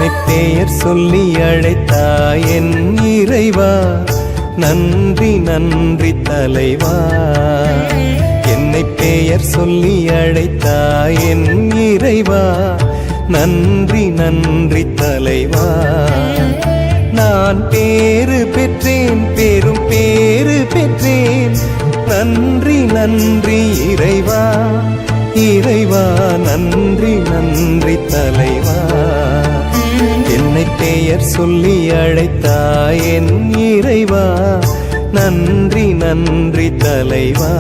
என்னை பெயர் சொல்லி அழைத்தாய் என் இறைவா, நன்றி நன்றி தலைவா. என்னை பெயர் சொல்லி அழைத்தாய் என் இறைவா, நன்றி நன்றி தலைவா. நான் பேறு பெற்றேன், பெரும் பேறு பெற்றேன், நன்றி நன்றி இறைவா, இறைவா நன்றி நன்றி தலைவா. என்னை பெயர் சொல்லி அழைத்தாய் என் இறைவா, நன்றி நன்றி தலைவா.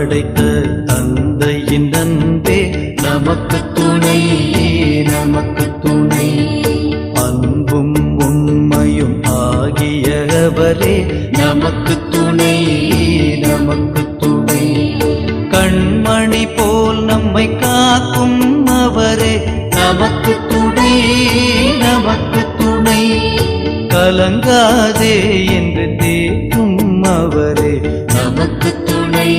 படைத்த தந்தையின் அன்பே நமக்கு துணை, நமக்கு துணை. அன்பும் உண்மையும் ஆகியவரே நமக்கு துணை, நமக்கு துணை. கண்மணி போல் நம்மை காக்கும் அவரே நமக்கு துணை, நமக்கு துணை. கலங்காதே என்று தேற்றும் அவரே நமக்கு துணை,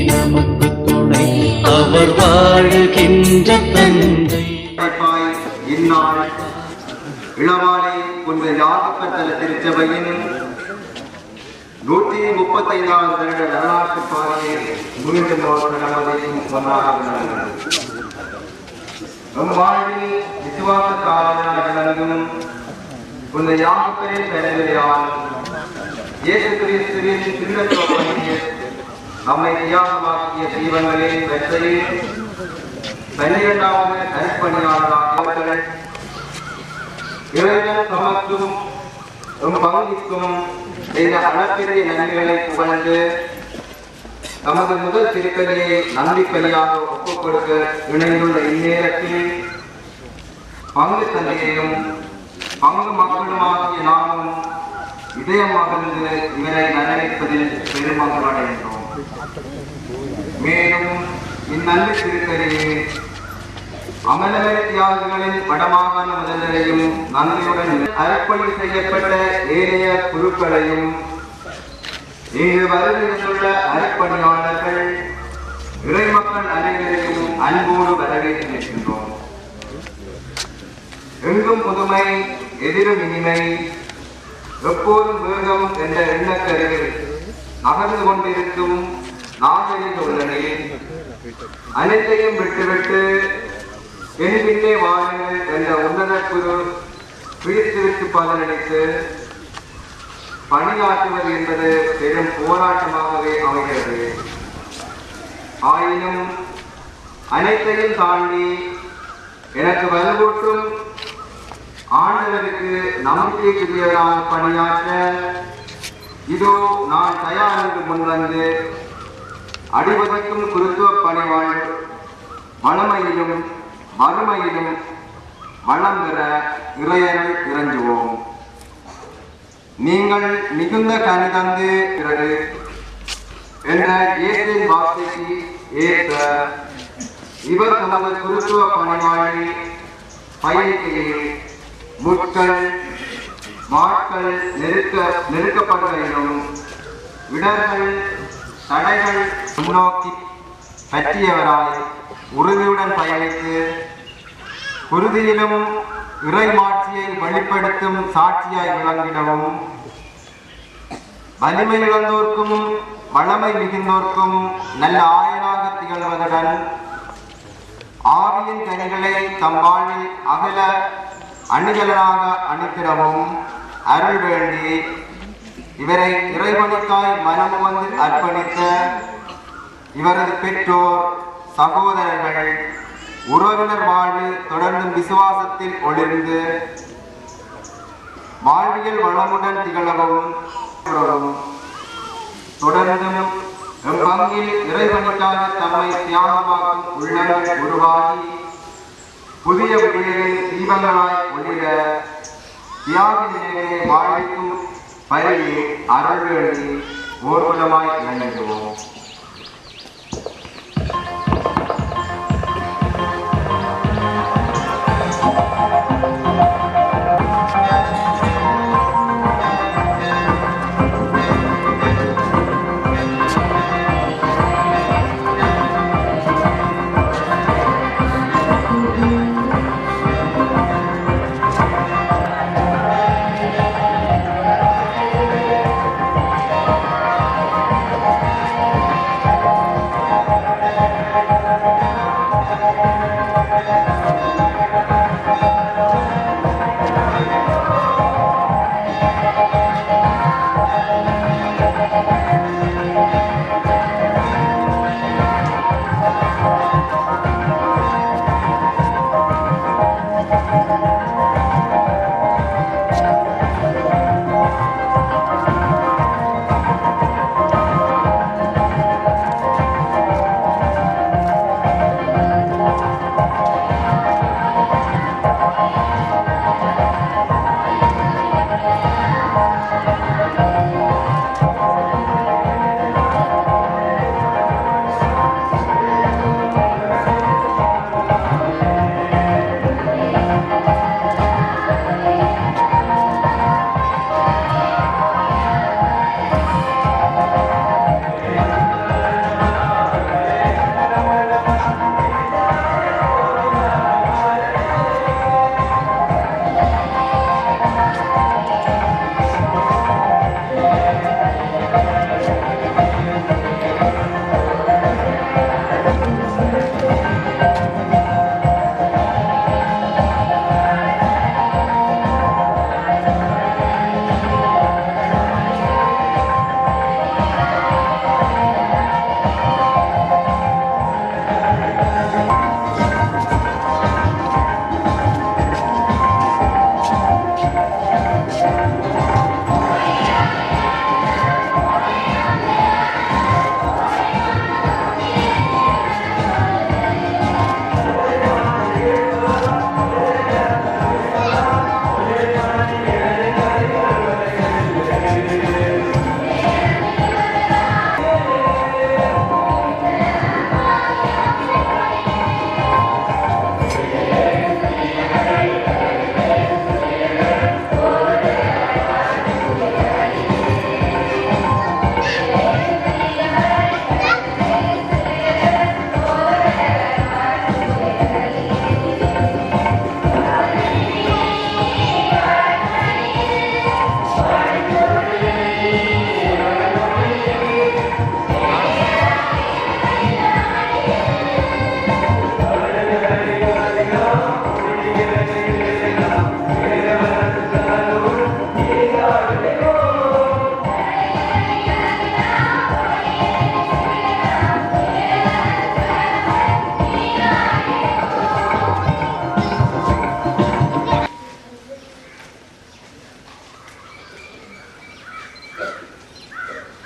நமக்கு துணை. அவர் வாழுகின்ற தந்தை. இந்நாள் இளவாலை புனித யாகப்பட்டல திருச்சபையின் 135வது வருட வரலாற்று பாதையை மீண்டும் நமதையும் ஒன்றாக நம் வாழ்வில் விசுவாச காரணமாக விளங்கும் புனித யாகப்பரின் பெருமையால் இயேசு கிறிஸ்துவின் திருநத்துவ பணியில் நம்மை தியாகமாக்கிய ஜீவங்களின் வெற்றியில் 12வது அர்ப்பணியாளராக இறைவன் தமக்கும் பங்கிற்கும் செய்த அளப்பெரிய நன்மைகளை புகழ்ந்து தமது முதல் திருப்பலியை நம்பிக்கையாக ஒப்புக் கொடுக்க இணைந்துள்ள இந்நேரத்தில் பங்கு தந்தையையும் பங்கு மக்களுமாகிய நாமும் இதயமகிழ்ந்து இவரை நன்மைப்பதில் பெருமக்கள் அடைகின்றோம். மேலும் இந்நன்றி திருப்பலியை அமலவரி தியாகிகளின் வடமாகாண முதல்வரையும் நன்றியுடன் அர்ப்பணி செய்யப்பட்ட ஏனைய குழுக்களையும் இங்கு வருகின்ற அர்ப்பணியாளர்கள் இறைமக்கள் அனைவரையும் அன்போடு வரவேற்கின்றோம். எங்கும் புதுமை, எதிரும் இனிமை, எப்போதும் வேகம் என்ற எண்ணக்கருவில் நகர்ந்து கொண்டிருக்கும் நாகரிக உலகில் அனைத்தையும் விட்டுவிட்டு என் பின்னே வாழுங்கள் என்ற உன்னத குரு பிடித்துவிட்டு பலனளித்து பணியாற்றுவது என்பது பெரும் போராட்டமாகவே அமைகிறது. ஆயினும் அனைத்தையும் தாண்டி எனக்கு வலுவூட்டும் ஆண்டவருக்கு நம்பிக்கைக்குரியவராக பணியாற்ற இதோ நான் தயார் என்று முன்வந்து அடிவதற்கும் குருத்துவ பணிவாள் வளமையிலும் மறுமையிலும் வளம் பெற இறையரை இறங்குவோம். நீங்கள் மிகுந்த கனி தந்து பிறகு என்ற இயேசுவின் வார்த்தைக்கு ஏற்ற இவர் தமது குருத்துவ பணிவாழி பயணிக்கையில் முட்கள் மாட்கள் நெருக்கப்படுகையிலும் இடர்கள் தடைகள் முன்னோக்கி பற்றியவராய் உறுதியுடன் பயணித்து குருதியிலும் இறை மாட்சியை வெளிப்படுத்தும் சாட்சியாய் விளங்கிடவும் வலிமை இழந்தோர்க்கும் வளமை மிகுந்தோர்க்கும் நல்ல ஆயனாக திகழ்வதுடன் ஆவியின் கனிகளை தம் வாழ்வில் அகல அணிகலனாக அணித்திடவும் அருள் வேண்டி இவரை இறைவனுக்காய் மனம் வந்து அர்ப்பணித்த இவரது பெற்றோர், சகோதரர்கள், உறவினர் வாழ்வு தொடர்ந்தும் விசுவாசத்தில் ஒளிர்ந்து வாழ்வியல் வளமுடன் திகழவும் தொடர்ந்தும் எம் பங்கில் இறைவனுக்காக தம்மை தியாகமாக்கும் உள்ளங்கள் உருவாகி புதிய விடியலில் தீபங்களாய் ஒளிர தியாக நிலையை வாழ்விக்கும் பரவி அருள் வேண்டி ஓர்குலமாய் இணைந்துவோம்.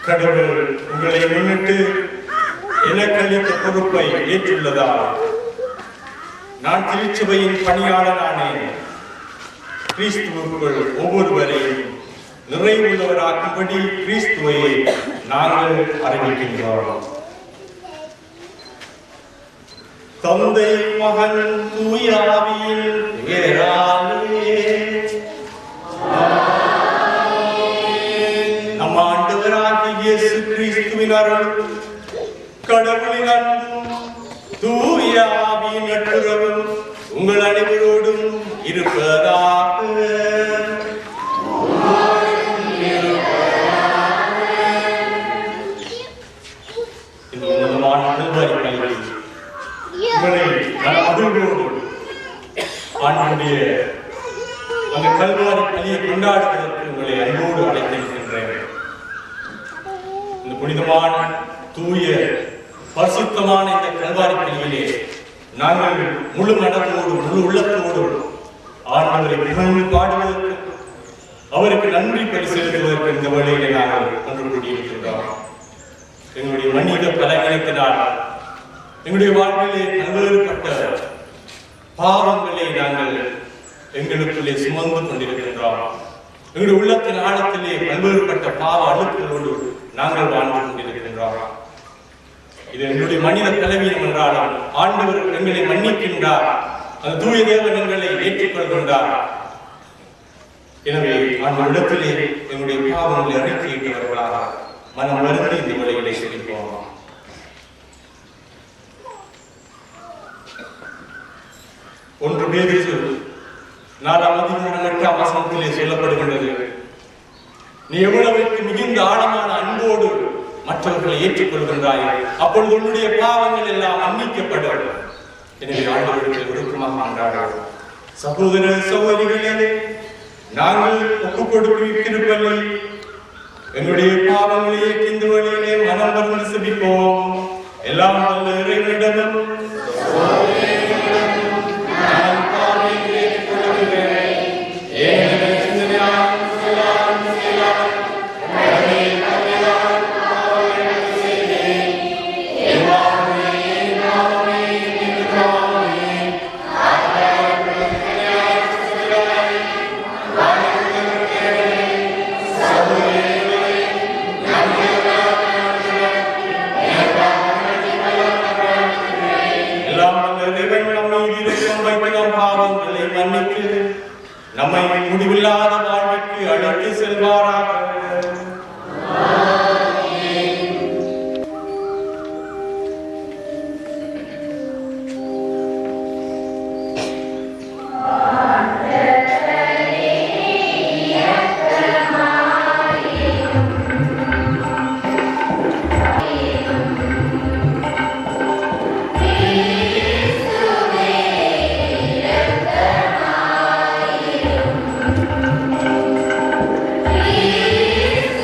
கடவுள் உங்களை முன்னிட்டு எனக்கு அளித்த பொறுப்பை ஏற்றுள்ளதால் நான் திருச்சபையின் பணியாளரானேன். கிறிஸ்துவுக்குள் ஒவ்வொருவரையும் நிறைவுள்ளவராக்கும்படி கிறிஸ்துவை நாங்கள் அறிவிக்கின்றோம். தந்தை மகன் தூய ஆவியின் பெயராலே நம் ஆண்டவராகிய இயேசு கிறிஸ்துவின் அருள், கடவுளின் அன்பும் தூய ஆவியின் நட்புறவும் உங்கள் அனைவரோடும் இருப்பதாக. இந்த உன்னதமான அனுபவ கல்வி உங்களை மகிழ்வோடு ஆண்டுடைய அந்த கல்வாரி பணியை கொண்டாடுவதற்கு உங்களை அன்போடு அழைத்திருக்கின்றேன். இந்த புனிதமான தூய பரிசுத்தமான இந்த கல்வாரி பணியிலே நாங்கள் முழு மனதோடு முழு உள்ளத்தோடு ஆண்டவரை புகழ்ந்து பாடுவதற்கு, அவருக்கு நன்றி பரிசீலிப்பதற்கு இந்த வேளையிலே நாங்கள் ஒன்று கூடியிருக்கின்றோம். எங்களுடைய மனித பலவீனத்தினால் எங்களுடைய வாழ்விலே பல்வேறுபட்ட பாவங்களை நாங்கள் எங்களுக்குள்ளே சுமந்து கொண்டிருக்கின்றோம். எங்களுடைய உள்ளத்தின் ஆழத்திலே பல்வேறுபட்ட பாவ அழுக்குகளோடு நாங்கள் வாழ்ந்து கொண்டிருக்கின்றோம். இது எங்களுடைய மனித பலவீனம் என்றாலும் ஆண்டவர் எங்களை மன்னிக்கின்றார். அந்த தூய தேவன் எங்களை ஏற்றுக்கொள்கின்றார். எனவே அந்த இடத்திலே எங்களுடைய பாவங்களை அறிக்கையிட்டவர்களாக மனம் வருந்தி இந்த விலைகளை செலுத்துவோம். ஒன்று பேதுரு 4:8 சொல்லப்படுகின்றது, நீ எவ்வளவுக்கு மிகுந்த ஆழமான அன்போடு மற்றவர்களை ஏற்றுக்கொள்கின்றாய், அப்பொழுது உன்னுடைய பாவங்கள் எல்லாம் மன்னிக்கப்படும். எனவே ஆண்டவருக்கு விருப்பமாக கொண்டாடுவோம். சகோதர சகோதரிகளே, நாங்கள் ஒப்புக் கொடுத்திருப்பதை எங்களுடைய பாவங்களை இந்த வழியிலே மனம் வந்து செபிப்போம். எல்லாம் வல்ல இறைவனிடமும் நம்மை முடிவில்லாத வாழ்வுக்கு அழைத்து செல்வாராக. Please.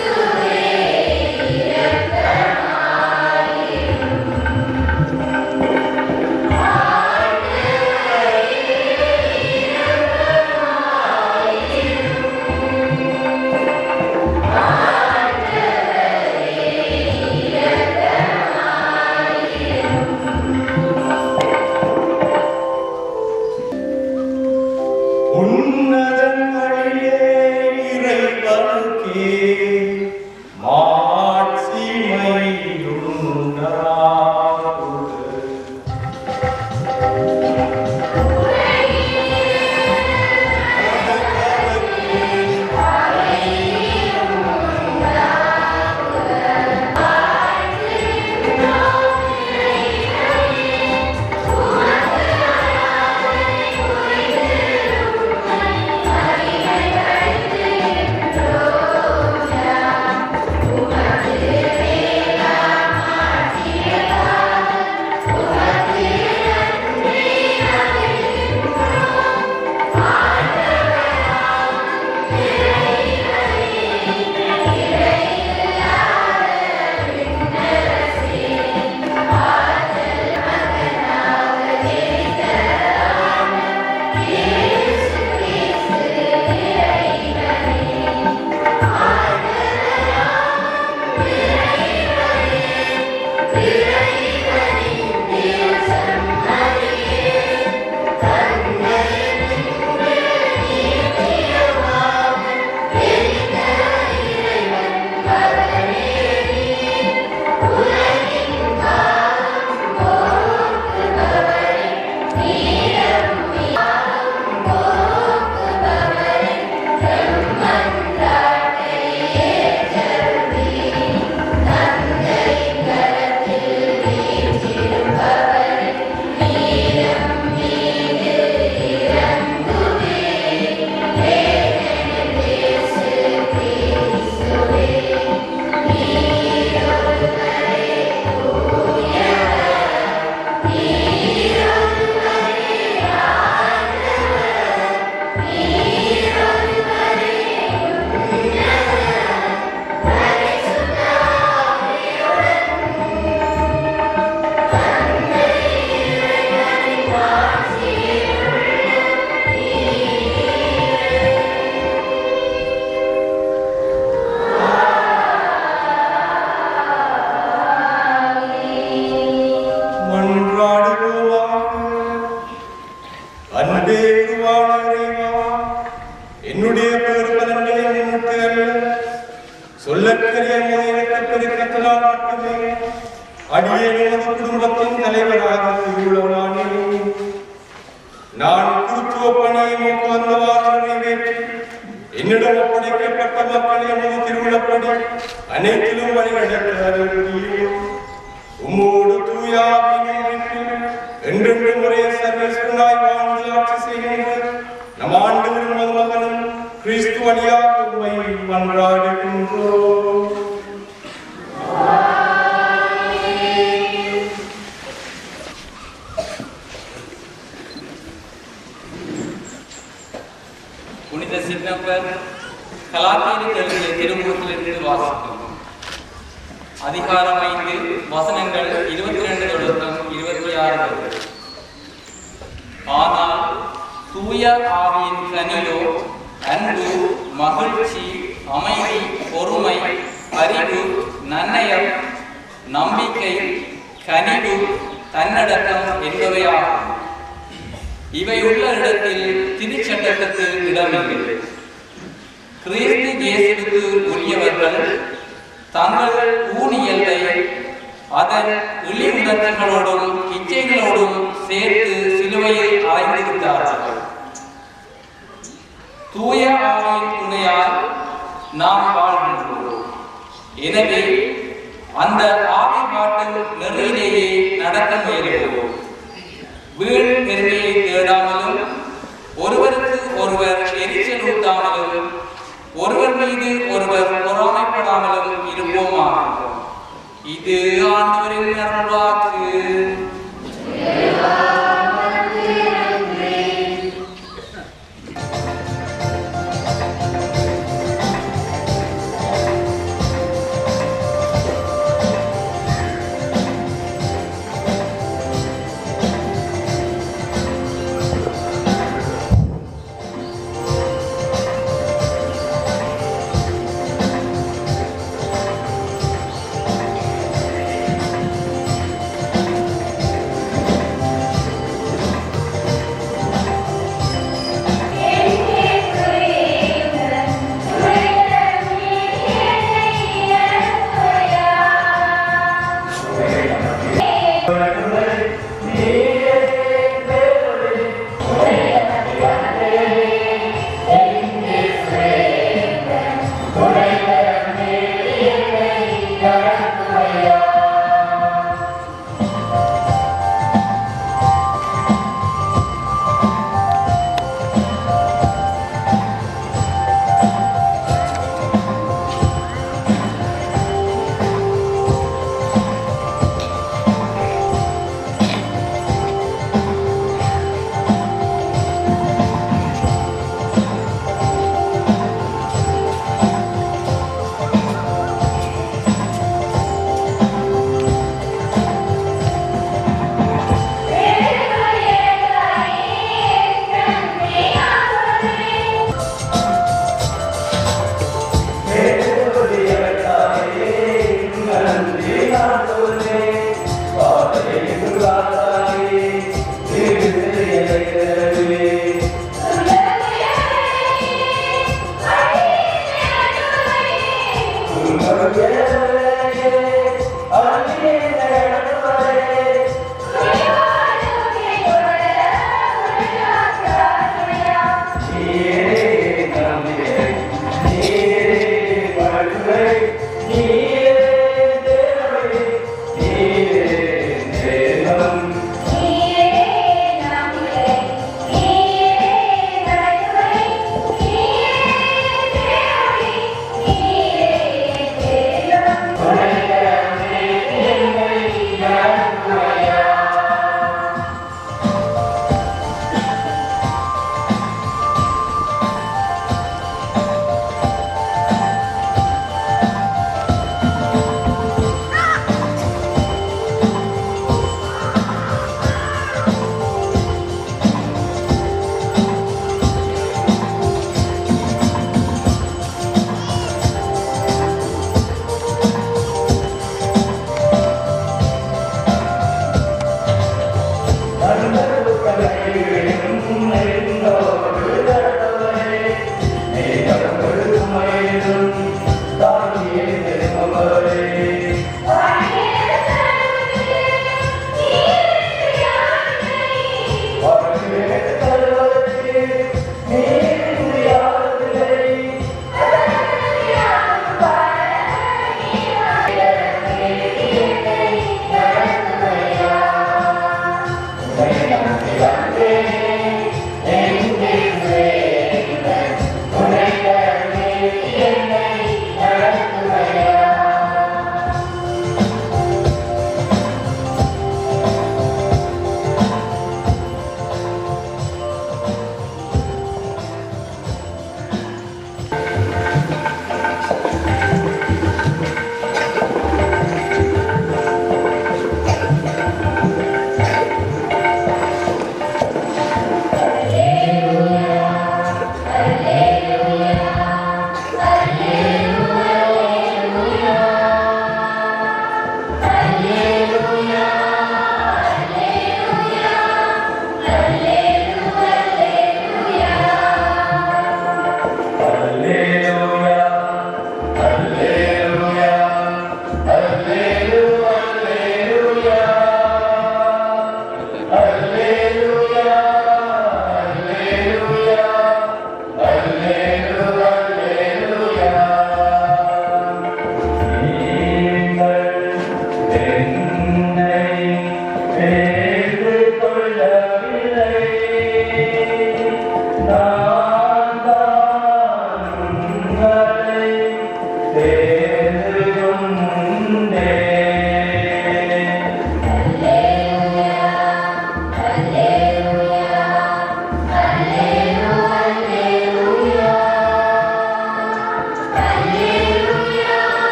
பல்வேறு பலன்களை முன்னிட்டு அல்ல, சொல்லற்கரிய முறையிடத்தினால் மட்டுமே அடியேன் குடும்பத்தின் தலைவராக உள்ளவனானே. நான் குருத்துவ பணியை வந்தவாறு நிறைவேற்றி என்னிடம் ஒப்படைக்கப்பட்ட மக்கள் எமது திருவிழப்படி அனைத்திலும் வழிநடத்த உம்மோடு தூயாவின் என்றென்று முறை சர்வேஸ்வரனாய் வாழ்ந்து ஆட்சி செய்கின்ற நம் ஆண்டவரும் மகனும் கிறிஸ்து வழியாக உம்மை மன்றாடுகின்றோம். புனித சின்னப்பர் கலாத்தீன எழுதிய திருமுகத்திலிருந்து வாசிக்கும். அதிகாரம் 5 வசனங்கள் 22 தொடக்கம் 26. ஆனால் தூய ஆவியின் கனியோ அன்பு, மகிழ்ச்சி, அமைதி, பொறுமை, அறிவு, நன்னயம், நம்பிக்கை, கனிவு, தன்னடக்கம் என்பவையாகும். இவை உள்ள இடத்தில் திருச்சட்டத்துக்கு இடமில்லை. கிறிஸ்து இயேசுவுக்கு உரியவர்கள் தங்கள் ஊனியல்லை அதன் இழிவுணர்ச்சிகளோடும் இச்சைகளோடும் சேர்த்து சிலுவையில் அறைந்திருந்தார்கள். தூய ஆவியின் துணையால் நாம் வாழ்கின்றோம். எனவே அந்த ஆவி காட்டு நெறியிலேயே நடக்க முயல்கிறோம். வீண் பெருமையை தேடாமலும், ஒருவருக்கு ஒருவர் எரிச்சல் ஊட்டாமலும், ஒருவர் மீது ஒருவர் பொறாமைப்படாமலும் இருப்போமாக. இது ஆண்டவரின் அருள்வாக்கு.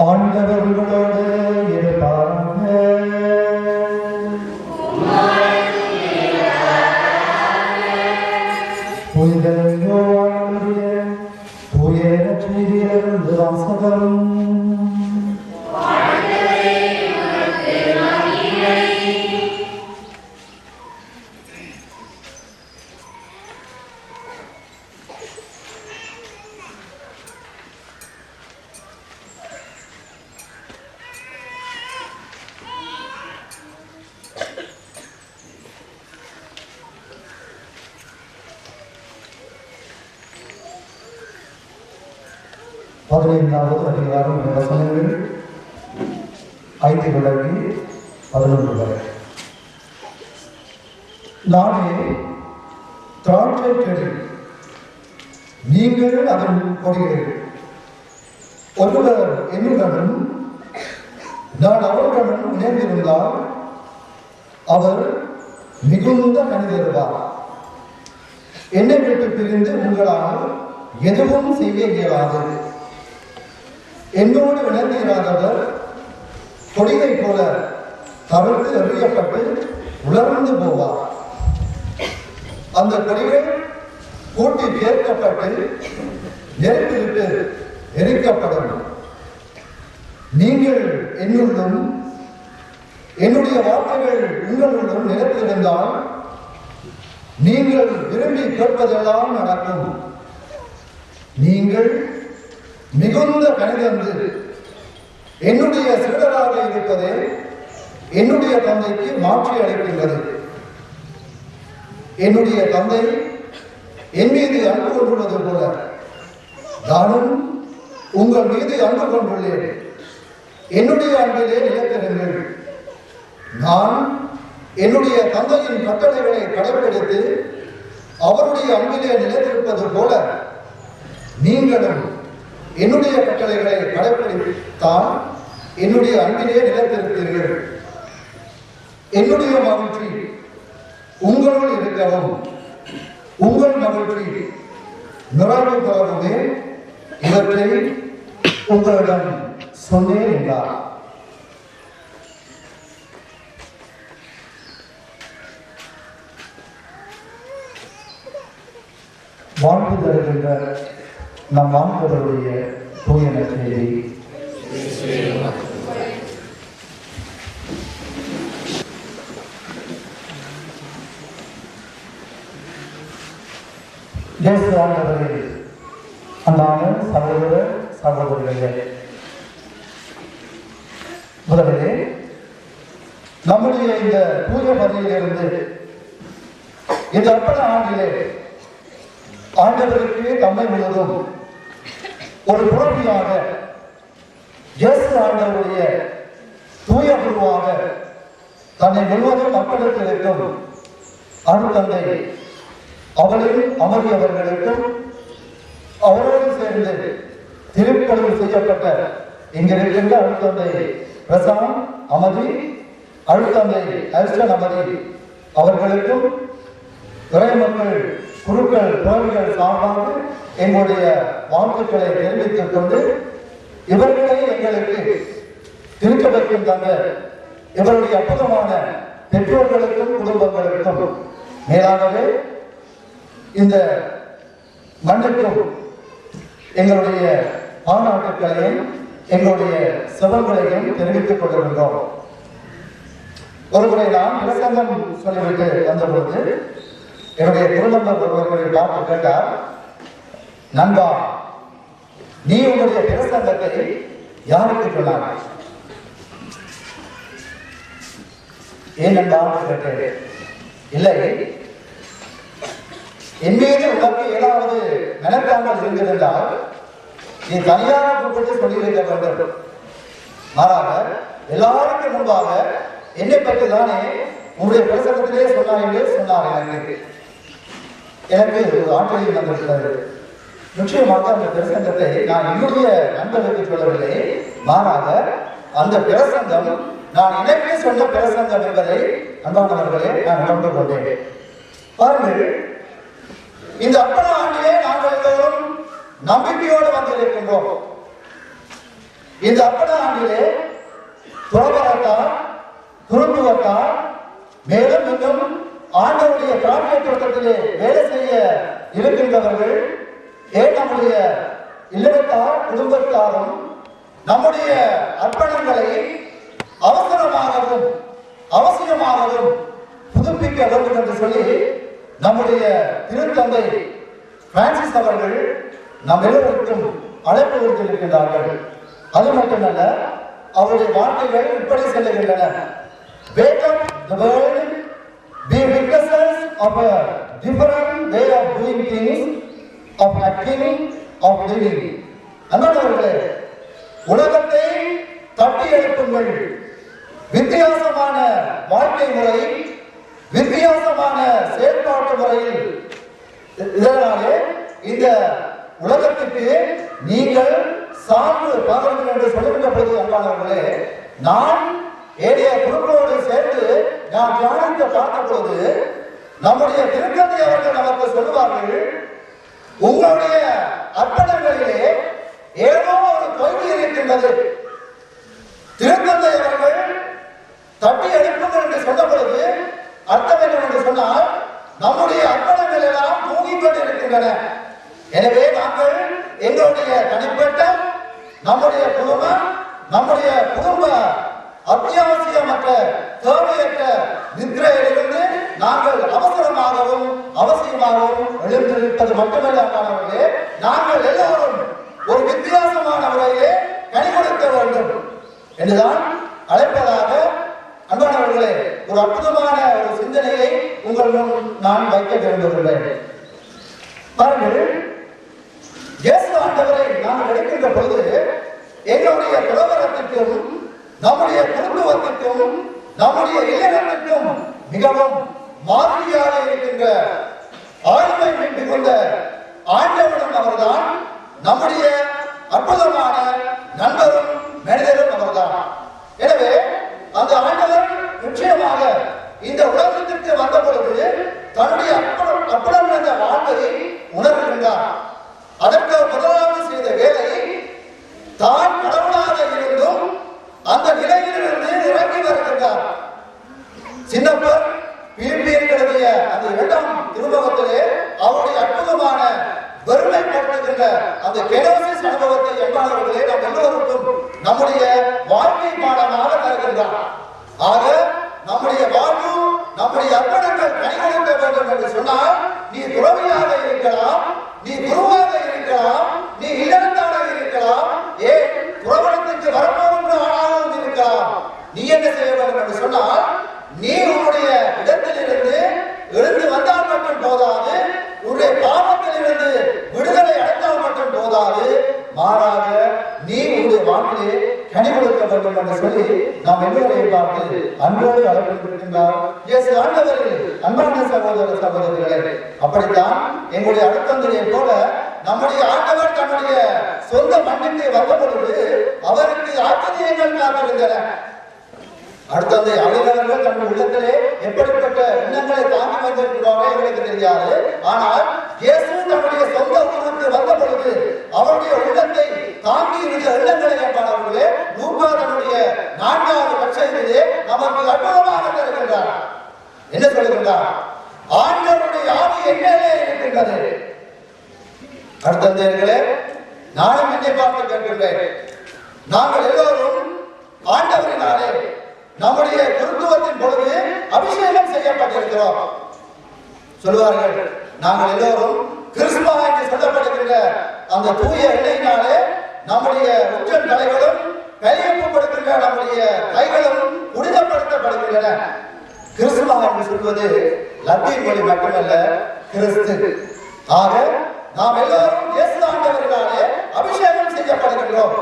ஆண்டவர் உங்களோடு இருப்பாராக. புனித யோவானுடைய தூய நற்செய்தியிலிருந்து வாசகம். பதினைந்தாவது அதிகாரம் வசனங்கள் 5 தொடங்கி 11 வரை. நானே திராட்சை செடி, நீங்கள் அதன் கொடிகள். ஒருவர் என்னுடனும் நான் அவருடனும் இணைந்திருந்தால் அவர் மிகுந்த கனி தருவார். என்னை விட்டு பிரிந்து உங்களால் எதுவும் செய்ய இயலாது. என்னோடு இணைந்திராதவர் கொடியை போல தவிர்த்து எறியப்பட்டு உலர்ந்து போவார். அந்த கொடிகள் கூட்டி சேர்க்கப்பட்டு நெருப்பிலிட்டு எரிக்கப்படும். நீங்கள் என்னுள்ளும் என்னுடைய வார்த்தைகள் உங்களுள்ளும் நிலைத்திருந்தால் நீங்கள் விரும்பி கேட்பதெல்லாம் நடக்கும். நீங்கள் மிகுந்த கனிதந்து என்னுடைய சீடராக இருப்பதே என்னுடைய தந்தைக்கு மாற்றி அளிக்கின்றது. என்னுடைய தந்தை என் மீது அன்பு கொண்டுள்ளது போல நானும் உங்கள் மீது அன்பு கொண்டுள்ளேன். என்னுடைய அன்பிலே நிலைத்திருங்கள். நான் என்னுடைய தந்தையின் கட்டளைகளை கடைபிடித்து அவருடைய அன்பிலே நிலைத்திருப்பது போல நீங்களும் என்னுடைய கட்டளைகளை கடைபிடித்தால் என்னுடைய அன்பிலே நிலைத்திருப்பீர்கள். என்னுடைய மகிழ்ச்சி உங்களுள் இருக்கவும் உங்கள் மகிழ்ச்சி நிறைவு பெறவுமே இவற்றை உங்களிடம் சொன்னேன் என்றார். வாழ்வு தருகின்ற நம் ஆண்டவருடைய தூய நற்செய்தி. இயேசு ஆண்டவரே, அன்பான சகோதர சகோதரிகளே, முதலிலே நம்முடைய இந்த தூய பலியிலிருந்து இந்த அர்ப்பண ஆண்டிலே ஆண்டவருக்கு தம்மை முழுவதும் ஒரு புறவியாக இயேசு ஆண்டவருடைய தூய குருவாக தன்னை முழுவதும் மக்களுக்கு இருக்கும் அருட்தந்தை அவளில் அமர்ந்தவர்களுக்கும் அவரோடு சேர்ந்து திருப்பணியில் செய்யப்பட்ட இங்கிருக்கின்ற அருட்தந்தை பிரசாந்த் அமதி, அருட்தந்தை அல்ஸ்டன் அமதி அவர்களுக்கும் துறை மக்கள் குருக்கள் தோழிகள் சார்பாக எங்களுடைய வாழ்த்துக்களை தெரிவித்துக் கொண்டு இவர்களை எங்களுக்கு திருச்சபைக்கும் தந்த இவருடைய அற்புதமான பெற்றோர்களுக்கும் குடும்பங்களுக்கும் மேலாகவே இந்த மண்ணுக்கும் எங்களுடைய பாராட்டுக்களையும் எங்களுடைய செவல்களையும் தெரிவித்துக் கொண்டிருந்தோம். ஒருமுறை நான் பிரசங்கம் சொல்லிவிட்டு வந்தபொழுது என்னுடைய குடும்பங்கள் ஒருவர்களை பார்த்து கேட்டார், நண்பா, நீ உங்களுடைய பிரசங்கத்தை யாருக்கு சொன்னார்? ஏன் நண்பா கேட்டேன். இல்லை, என் மீது உனக்கு ஏதாவது நினைக்காமல் இருந்திருந்தால் நீ தனியாக கூப்பிட்டு சொல்லியிருக்க வேண்டும். மாறாக எல்லாருக்கும் முன்பாக என்னை பற்றி தானே உங்களுடைய பிரசங்கத்திலே சொன்னார் என்று சொன்னார். எனக்கு ஒரு ஆற்றலில் வந்திருக்கிறது. நிச்சயமாக அந்த பிரசங்கத்தை நான் என்னுடைய நண்பர்களுக்கு சொல்லவில்லை. மாறாக அந்த பிரசங்கம் நான் இணைப்பே சொன்ன பிரசங்கம் என்பதை அன்பானவர்களே நான் உணர்ந்து கொண்டேன். பாருங்கள், இந்த அர்ப்பண ஆண்டிலே நாங்கள் எல்லோரும் நம்பிக்கையோடு வந்திருக்கின்றோம். இந்த அப்பட ஆண்டிலே துறவரத்தால் குருத்துவத்தால் மேலும் இன்னும் ஆண்டவருடைய பிரார்த்தனை தோட்டத்திலே வேலை செய்ய இருக்கின்றவர்கள் ஏன் நம்முடைய இல்லறத்தார் குடும்பத்தாரும் நம்முடைய அர்ப்பணங்களை அவசரமாகவும் அவசியமாகவும் புதுப்பிக்க வேண்டும் என்று சொல்லி நம்முடைய திருத்தந்தை பிரான்சிஸ் அவர்கள் நம் எல்லோருக்கும் அழைப்பு விடுத்திருக்கின்றார்கள். அது மட்டுமல்ல, அவருடைய வார்த்தைகள் இப்படி செல்லுகின்றன. Wake up the world, be witnesses of a different way of doing things, of acting, of living. அன்பானவர்களே, உலகத்தை தட்டி எழுப்புங்கள். வித்தியாசமான வாழ்க்கை முறை, வித்தியாசமான செயல்பாட்டு முறையில் இதனாலே இந்த உலகத்திற்கு நீங்கள் சான்று பகருங்கள் என்று சொல்லுகின்ற பொழுது அன்பானவர்களே, நான் ஏழைய குழுக்களோடு சேர்ந்து நான் தியானிக்க பார்த்த பொழுது நம்முடைய திருத்தந்தை அவர்கள் நமக்கு சொல்லுவார்கள், உங்களுடைய அர்ப்பணங்களிலே ஏதோ ஒரு தொய்வு இருக்கின்றது. திருத்தந்தை அவர்கள் தட்டி எழுப்புங்கள் என்று சொன்ன பொழுது அர்த்தம் என்ன என்று சொன்னால், நம்முடைய அர்ப்பணங்கள் எல்லாம் தூங்கிக் கொண்டிருக்கின்றன. எனவே நாங்கள் எங்களுடைய தனிப்பட்ட நம்முடைய குடும்பம், நம்முடைய குடும்ப அத்தியாவசியமற்ற தேவையற்ற நிதிரையிலிருந்து நாங்கள் அவசரமாகவும் அவசியமாகவும் எழுந்திருப்பது மட்டுமல்ல, நாங்கள் எல்லோரும் ஒரு வித்தியாசமான முறையிலே கனி கொடுக்க வேண்டும் என்றுதான் அழைப்பதாக அன்பானவர்களே ஒரு அற்புதமான ஒரு சிந்தனையை உங்கள் முன் நான் வைக்க விரும்புகிறேன். பாருங்கள், இயேசு ஆண்டவரை நாம் எடுக்கின்ற பொழுது எங்களுடைய கலவரத்திற்கும் நம்முடைய குடும்பத்திற்கும் நம்முடைய இல்லறத்திற்கும் மிகவும் மாதிரியாக இருக்கின்ற ஆளுமை மீண்டு கொண்ட ஆண்டவனும் அவர்தான், நம்முடைய அற்புதமான நண்பரும் மனிதரும் அவர்தான். எனவே அந்த ஆண்டவர் நிச்சயமாக இந்த உலகத்திற்கு வந்த பொழுது தன்னுடைய அற்புதம் என்ற வாழ்வை உணர்கின்றார். அதற்கு முதலாவது செய்த வேலை, தான் கடவுளாக இருந்தும் அந்த நிலையிலிருந்து இறங்கி வருகின்றார். சின்னப்பர் பிலிப்பியர்களுடைய அந்த 2ஆம் திருமுகத்திலே அவருடைய அற்புதமான பெருமைப்படுத்துகின்ற அந்த கெனோசிஸ் அனுபவத்தை என்பவர்களே நம் எல்லோருக்கும் நம்முடைய வாழ்க்கை பாடமாக தருகின்றார். ஆக நம்முடைய வாழ்வு, நம்முடைய அர்ப்பணங்கள் கைகொடுக்க வேண்டும் என்று சொன்னால், நீ துறவியாக இருக்கலாம், நீ குருவாக இருக்கலாம், நீ இல்லறத்தாக இருக்கலாம், ஏன் துறவரத்துக்கு வரப்போகின்ற ஆளாகவும் இருக்கலாம். நீ என்ன செய்ய வேண்டும் என்று சொன்னால், நீ உன்னுடைய இடத்திலிருந்து எழுந்து வந்தால் மட்டும் போதாது, உன்னுடைய பாவத்திலிருந்து விடுதலை அடைந்தால் மட்டும் போதாது, மாறாக நீ உன்னுடைய வாழ்க்கையை கனி கொடுக்க வேண்டும் என்று சொல்லி நாம் எல்லோரையும் பார்த்து அன்போடு அழைப்பிருக்கின்றார் இயேசு ஆண்டவர்கள். அன்பான சகோதர சகோதரிகளே, அப்படித்தான் எங்களுடைய அடுத்தந்தையை போல நம்முடைய ஆண்டவர் தன்னுடைய சொந்த மண்ணிற்கு வந்த பொழுது அவருக்கு ஆச்சரியங்கள் காத்திருந்தன. அடுத்தந்தை அழைத்தவர்கள் தன்னுடைய உள்ளத்திலே எப்படிப்பட்ட எண்ணங்களை தாங்கி வந்திருக்கிறாரோ எங்களுக்கு தெரியாது. ஆனால் இயேசு தன்னுடைய சொந்த ஊருக்கு வந்த பொழுது அவருடைய உள்ளத்தை தாங்கி இருந்த எண்ணங்களை என்பவர்களே லூக்கா தன்னுடைய 4வது பட்சத்திலே நமக்கு அற்புதமாக தருகின்றார். என்ன சொல்லுகின்றார்? ஆண்டவருடைய ஆவி என்னே இருக்கின்றது. அடுத்தந்தையர்களே, நானும் என்னை பார்த்து கேட்கின்றேன், நாங்கள் எல்லோரும் ஆண்டவரினாலே நம்முடைய குருத்துவத்தின் பொழுது அபிஷேகம் செய்யப்பட்டிருக்கிறோம். சொல்லுவார்கள், நாங்கள் எல்லோரும் கிறிஸ்துவ என்று சொல்லப்படுகின்ற அந்த தூய எண்ணெயினாலே நம்முடைய உச்சன் தலைகளும் கையொப்பப்படுகின்ற நம்முடைய கைகளும் புனிதப்படுத்தப்படுகின்றன. கிறிஸ்துவ என்று சொல்வது லத்தீன் மொழி மட்டுமல்ல, கிறிஸ்து. ஆக நாம் எல்லோரும் இயேசு ஆண்டவரினாலே அபிஷேகம் செய்யப்படுகின்றோம்.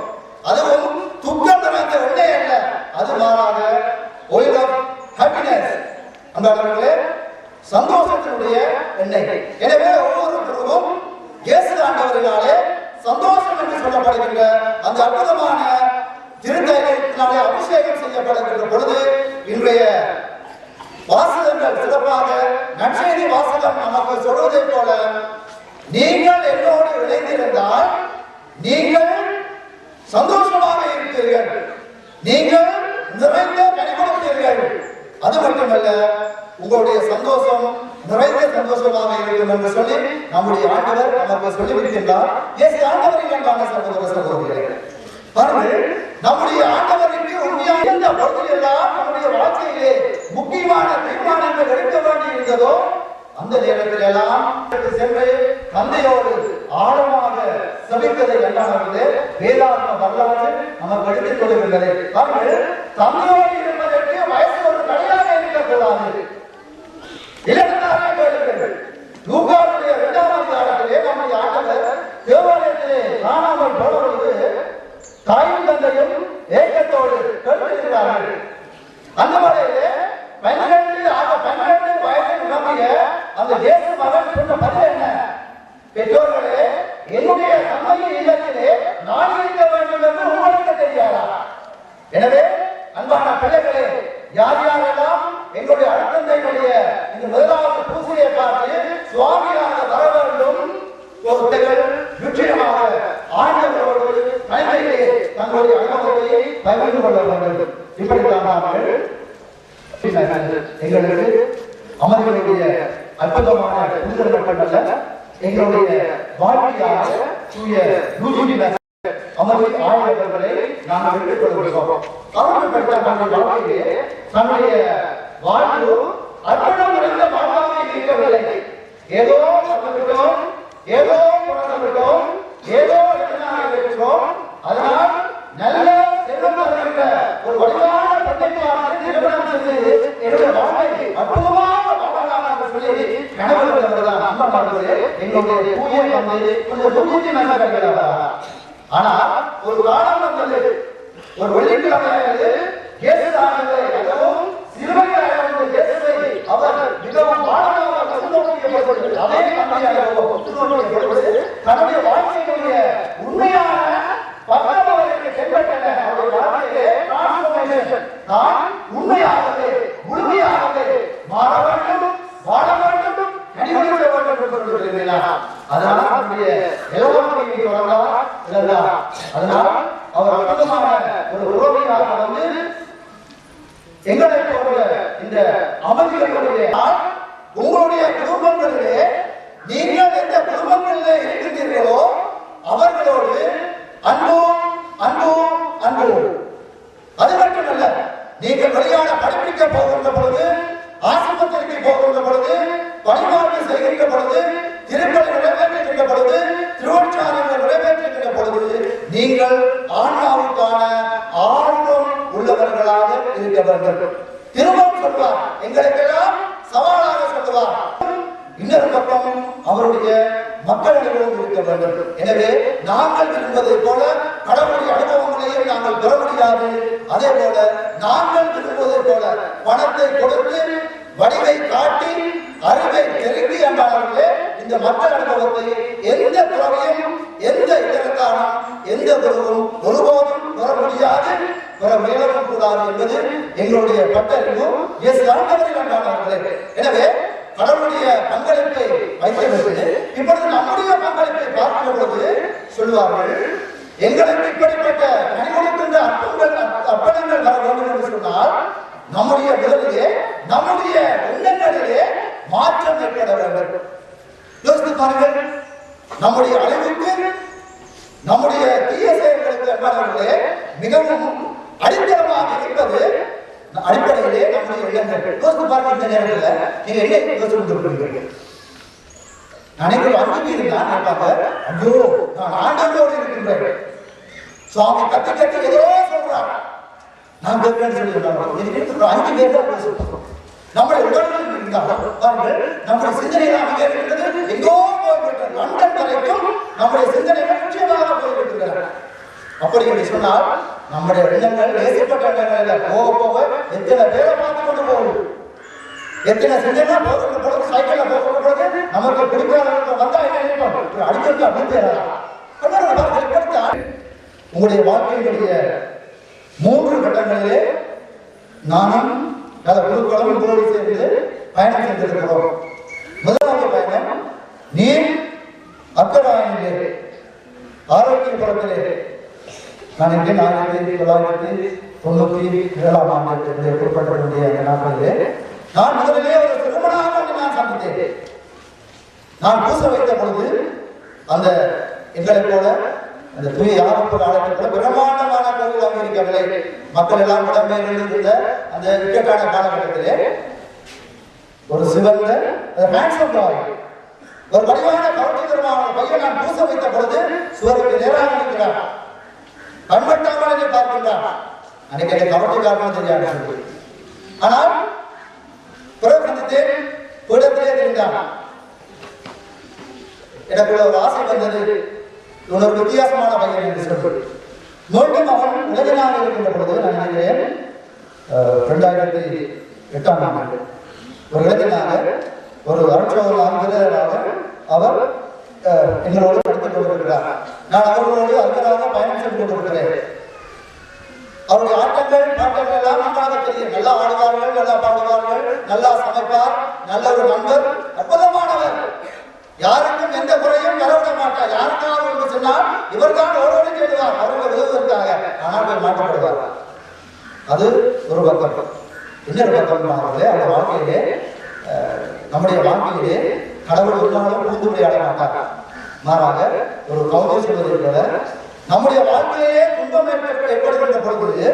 அதுவும் துக்கம் நிறைந்த எண்ணெய் அல்ல, அது மாறாக oil of happiness, அன்பானவர்களே, சந்தோஷத்தினுடைய எண்ணெய். எனவே ஒவ்வொருவருக்கும் இயேசு ஆண்டவரினாலே சந்தோஷம் என்று சொல்லப்படுகின்ற அந்த அற்புதமான திருத்தயினாலே அபிஷேகம் செய்யப்படுகின்ற பொழுது இன்றைய வாசகங்கள் சிறப்பாக நற்செய்தி வாசகம் நமக்கு சொல்வதை போல, நீங்கள் என்னோடு இணைந்திருந்தால் நீங்கள் சந்தோஷமாக இருக்கு, இருக்கிறீர்கள், நீங்கள் நிறைந்த கனி கொடுக்கிறீர்கள். அது மட்டுமல்ல, உங்களுடைய சந்தோஷம் நிறைந்த சந்தோஷமாக இருக்கும் என்று சொல்லி நம்முடைய ஆண்டவர் நமக்கு சொல்லிவிடுகின்றார். இயேசு ஆண்டவரின் அன்பான சகோதர சகோதரிகளே, பாருங்கள், நம்முடைய ஆண்டவருக்கு உண்மையாக இந்த பொழுதெல்லாம் நம்முடைய வாழ்க்கையிலே முக்கியமான தீர்மானங்கள் எடுக்க வேண்டி இருந்ததோ அந்த நேரத்தில் எல்லாம் சென்று தந்தையோடு ஆழமாக சபித்ததை கண்டானவர்களே, வேதாத்ம வரலாறு நமக்கு எடுத்துக் கொள்கின்றதை பாருங்கள். தந்தையோடு இருப்பதற்கு வயசு ஒரு தடையாக இருக்கக்கூடாது. இலக்கணமாக கேளுங்கள். லூக்காவுடைய 2ஆம் அதிகாரத்திலே நம்முடைய ஆண்டவர் தேவாலயத்திலே காணாமல் போனபொழுது தாயும் தந்தையும் ஏக்கத்தோடு கேட்கிறார்கள். அந்த வேளையிலே 12 வயது நிரம்பிய அந்த இயேசு மகன் சொன்ன பதில் என்ன? பெற்றோர்களே, என்னுடைய தந்தையின் இல்லத்திலே நான் இருக்க வேண்டும் என்று உங்களுக்கு தெரியாதா? எனவே அன்பான பிள்ளைகளே, யார் யாரெல்லாம் எங்களுடைய அழுத்தந்தையுடைய இந்த முதலாவது பூசையை பார்த்து சுவாமியாக வர வேண்டும் ஒருத்தர்கள் நிச்சயமாக ஆண்டவரோடு தனிமையிலே தங்களுடைய அனுபவத்தை பகிர்ந்து கொள்ள வேண்டும். இப்படித்தான் எங்களுக்கு அமர்களுடைய அற்புதமான புரிதல் மட்டுமல்ல, எங்களுடைய வாழ்க்கையாக தூய அமர்வை ஆய்வர்களை நாங்கள் எடுத்துக்கொள்கிறோம். வாழ்க்கையிலே தன்னுடைய வாழ்வு அற்புதம் நிறைந்த வாழ்வாக இருக்கவில்லை. ஏதோ சந்தோஷம், ஏதோ குணம், ஏதோ இருக்கிறோம். அதனால் நல்ல செல்வம் தருகின்ற ஒரு வலிமையான பட்டத்தை திருமணம் செய்து என்னுடைய வாழ்க்கை அற்புதமான வாழ்வாக சொல்லி கணவர்கள் அவர்கள் அன்பமானவர்களே, எங்களுடைய பூஜை வந்து கொஞ்சம் பூஜை நல்ல. ஆனா ஒரு காலம் வந்தது, ஒரு வெள்ளிக்கிழமையானது இயேசுதானே மிகவும் சிறுமையாக இருந்த இயேசுவை அவர் மிகவும் ஆழமாக உள்நோக்கியபோது அதே தன்னுடைய வாழ்க்கையினுடைய உண்மையான பரமவர்களுக்கு சென்றன. அவருடைய வாழ்க்கையிலே டிரான்ஸ்ஃபர்மேஷன் தான் உண்மையாகவே முழுமையாகவே மாற வேண்டும், வாழ வேண்டும், கனிவடைய வேண்டும் என்று சொல்லுகிறார். அதனால நம்முடைய எல்லோருக்கும் தொடரலாம். அதனால் அவர் அற்புதமான ஒரு உறவியாக வந்து எங்களை போன்ற இந்த அமைதிகளுடைய உங்களுடைய குடும்பங்களிலே நீங்கள் எந்த குடும்பங்களிலே இருக்கின்றீர்களோ அவர்களோடு அன்பும் அன்பும் அன்பும். அது மட்டுமல்ல, நீங்கள் வெளியான படிப்பிக்க போகின்ற பொழுது, ஆசிரமத்திற்கு போகின்ற பொழுது, பணிமாற்றம் செய்கின்ற பொழுது, திருப்பலி நிறைவேற்றுகின்ற பொழுது, திருவச்சாரங்கள் நிறைவேற்றுகின்ற பொழுது நீங்கள் ஆன்மாவுக்கான ஆர்வம் உள்ளவர்களாக இருக்க வேண்டும். திருமணம் சொல்வார், எங்களுக்கெல்லாம் சவாலாக சொல்லுவார். இன்னொரு பக்கம் அவருடைய மக்களிடம் இருக்க வேண்டும். எனவே நாங்கள் விரும்புவதை போல கடவுளுடைய அனுபவங்களையும் நாங்கள் பெற முடியாது. அதே போல நாங்கள் விரும்புவதை போல பணத்தை கொடுத்து வடிவை காட்டி அறிவை தெரிவி என்றார்களே, இந்த மக்கள் அனுபவத்தை எந்த துறவையும் எந்த இடத்தாலும் எந்த குருவும் ஒருபோதும் பெற முடியாது, பெற முயலவும் கூடாது என்பது எங்களுடைய பட்டறிவு. இயேசு ஆண்டவரில் என்றார்களே. எனவே கடவுளுடைய பங்களிப்பை வைத்துவிட்டு இப்பொழுது நம்முடைய பங்களிப்பை பார்க்கும் பொழுது சொல்லுவார்கள், எங்களுக்கு இப்படிப்பட்ட கனிமொழிக்கின்ற அர்ப்பணங்கள் வர வேண்டும் என்று சொன்னால் நம்முடைய முதலிலே நம்முடைய எண்ணங்களிலே மாற்றம் ஏற்பட வேண்டும். யோசித்து பாருங்கள், நம்முடைய அழிவுக்கு நம்முடைய தீய செயல்களுக்கு என்பவர்களே மிகவும் அடித்தளமாக இருப்பது அடிப்படையிலே நம்முடைய எண்ணங்கள். யோசித்து பாருங்கள், இந்த நேரத்தில் நீங்க என்ன யோசித்து அனைவரும் அன்பு இருந்தால் நினைப்பாங்க, ஐயோ நான் ஆண்டவரோடு இருக்கின்றேன், சுவாமி கட்டி கட்டி ஏதோ சொல்றாங்க, நான் கேட்கிறேன்னு சொல்லி 5 பேர் தான் சொல்றோம். நம்முடைய உடல்கள் பாருங்கள், நம்முடைய சிந்தனைகள் அங்கே இருக்கிறது, எங்கோ போய்விட்டது, லண்டன் வரைக்கும் நம்முடைய சிந்தனைகள் நிச்சயமாக போய்விட்டு. அப்படி என்று சொன்னால் நம்முடைய எண்ணங்கள் நேசிப்பட்ட எண்ணங்கள் போக போக எத்தனை பேரை பார்த்து கொண்டு போகும், எத்தனை சிந்தனை போகிற பொழுது சைக்கிள்ல போகிற பொழுது நமக்கு பிடிக்காத வந்தா என்ன நினைப்போம், அடிக்கிறது அப்படின்னு உங்களுடைய வாழ்க்கையினுடைய 3 கட்டங்களிலே நானும் பல குழுக்களும் உங்களோடு சேர்ந்து பயணம் செய்திருக்கிறோம். முதலாவது பயணம் நீர் அக்கராயிலே ஆரோக்கியபுரத்திலே நான் 1997ஆம் ஆண்டு குறிப்பிடக்கூடிய அந்த நாட்களிலே நான் முதலிலே ஒரு திருமணமாக நான் சந்தித்தேன். நான் பூச வைத்த பொழுது அந்த எங்களை போல அந்த தூய யாருக்கு அழைக்கப்பட்ட பிரம்மாண்டமான கோவில் அமெரிக்கவில்லை. மக்கள் எல்லாம் இடம்பெயர்ந்த அந்த இக்கட்டான காலகட்டத்திலே ஒரு சிவந்த ஒரு வடிவான கவர்ச்சிகரமான பையன் நான் பூச வைத்த பொழுது சுவருக்கு நேராக இருக்கிறார். கண்பட்டாமல் என்னை பார்க்கின்றான். அன்னைக்கு எனக்கு கவர்ச்சிக்காரனும் தெரியாது. ஆனால் பிறகு சந்தித்தேன். பீடத்திலே தெரிந்தான். எனக்கு ஒரு ஆசை வந்தது, ஒரு வித்தியாசமான பையன் என்று சொல்லி மீண்டும் அவன் இளைஞனாக இருக்கின்ற பொழுது நான் நினைக்கிறேன் 2008ஆம் ஆண்டு ஒரு இளைஞனாக ஒரு அருட்சகராக அவர் எங்களோடு படித்துக் கொண்டிருக்கிறார். நான் அவர்களோடு அருகராக பயணம் செய்து கொண்டிருக்கிறேன். அவருடைய ஆட்டங்கள் பாட்டங்கள் எல்லாம் நன்றாக தெரியும். நல்லா ஆடுவார்கள், நல்லா பாடுவார்கள், நல்லா சமைப்பார், நல்ல ஒரு நண்பர், அற்புதமானவர். யாருக்கும் எந்த குறையும் வரவிட மாட்டார். யாருக்காவது என்று சொன்னால் இவர்தான் ஓடோடி தேடுவார் அவர்கள் உதவுவதற்காக. ஆனால் போய் மாற்றப்படுவார். அது ஒரு பக்கம். இன்னொரு பக்கம் அந்த வாழ்க்கையிலே நம்முடைய வாழ்க்கையிலே கடவுள் ஒரு நாளும் புரிந்து விளையாட மாட்டார். மாறாக ஒரு கௌரவ சொல்வதை போல நம்முடைய வாழ்க்கையிலே துன்பம் ஏற்படுகின்ற பொழுது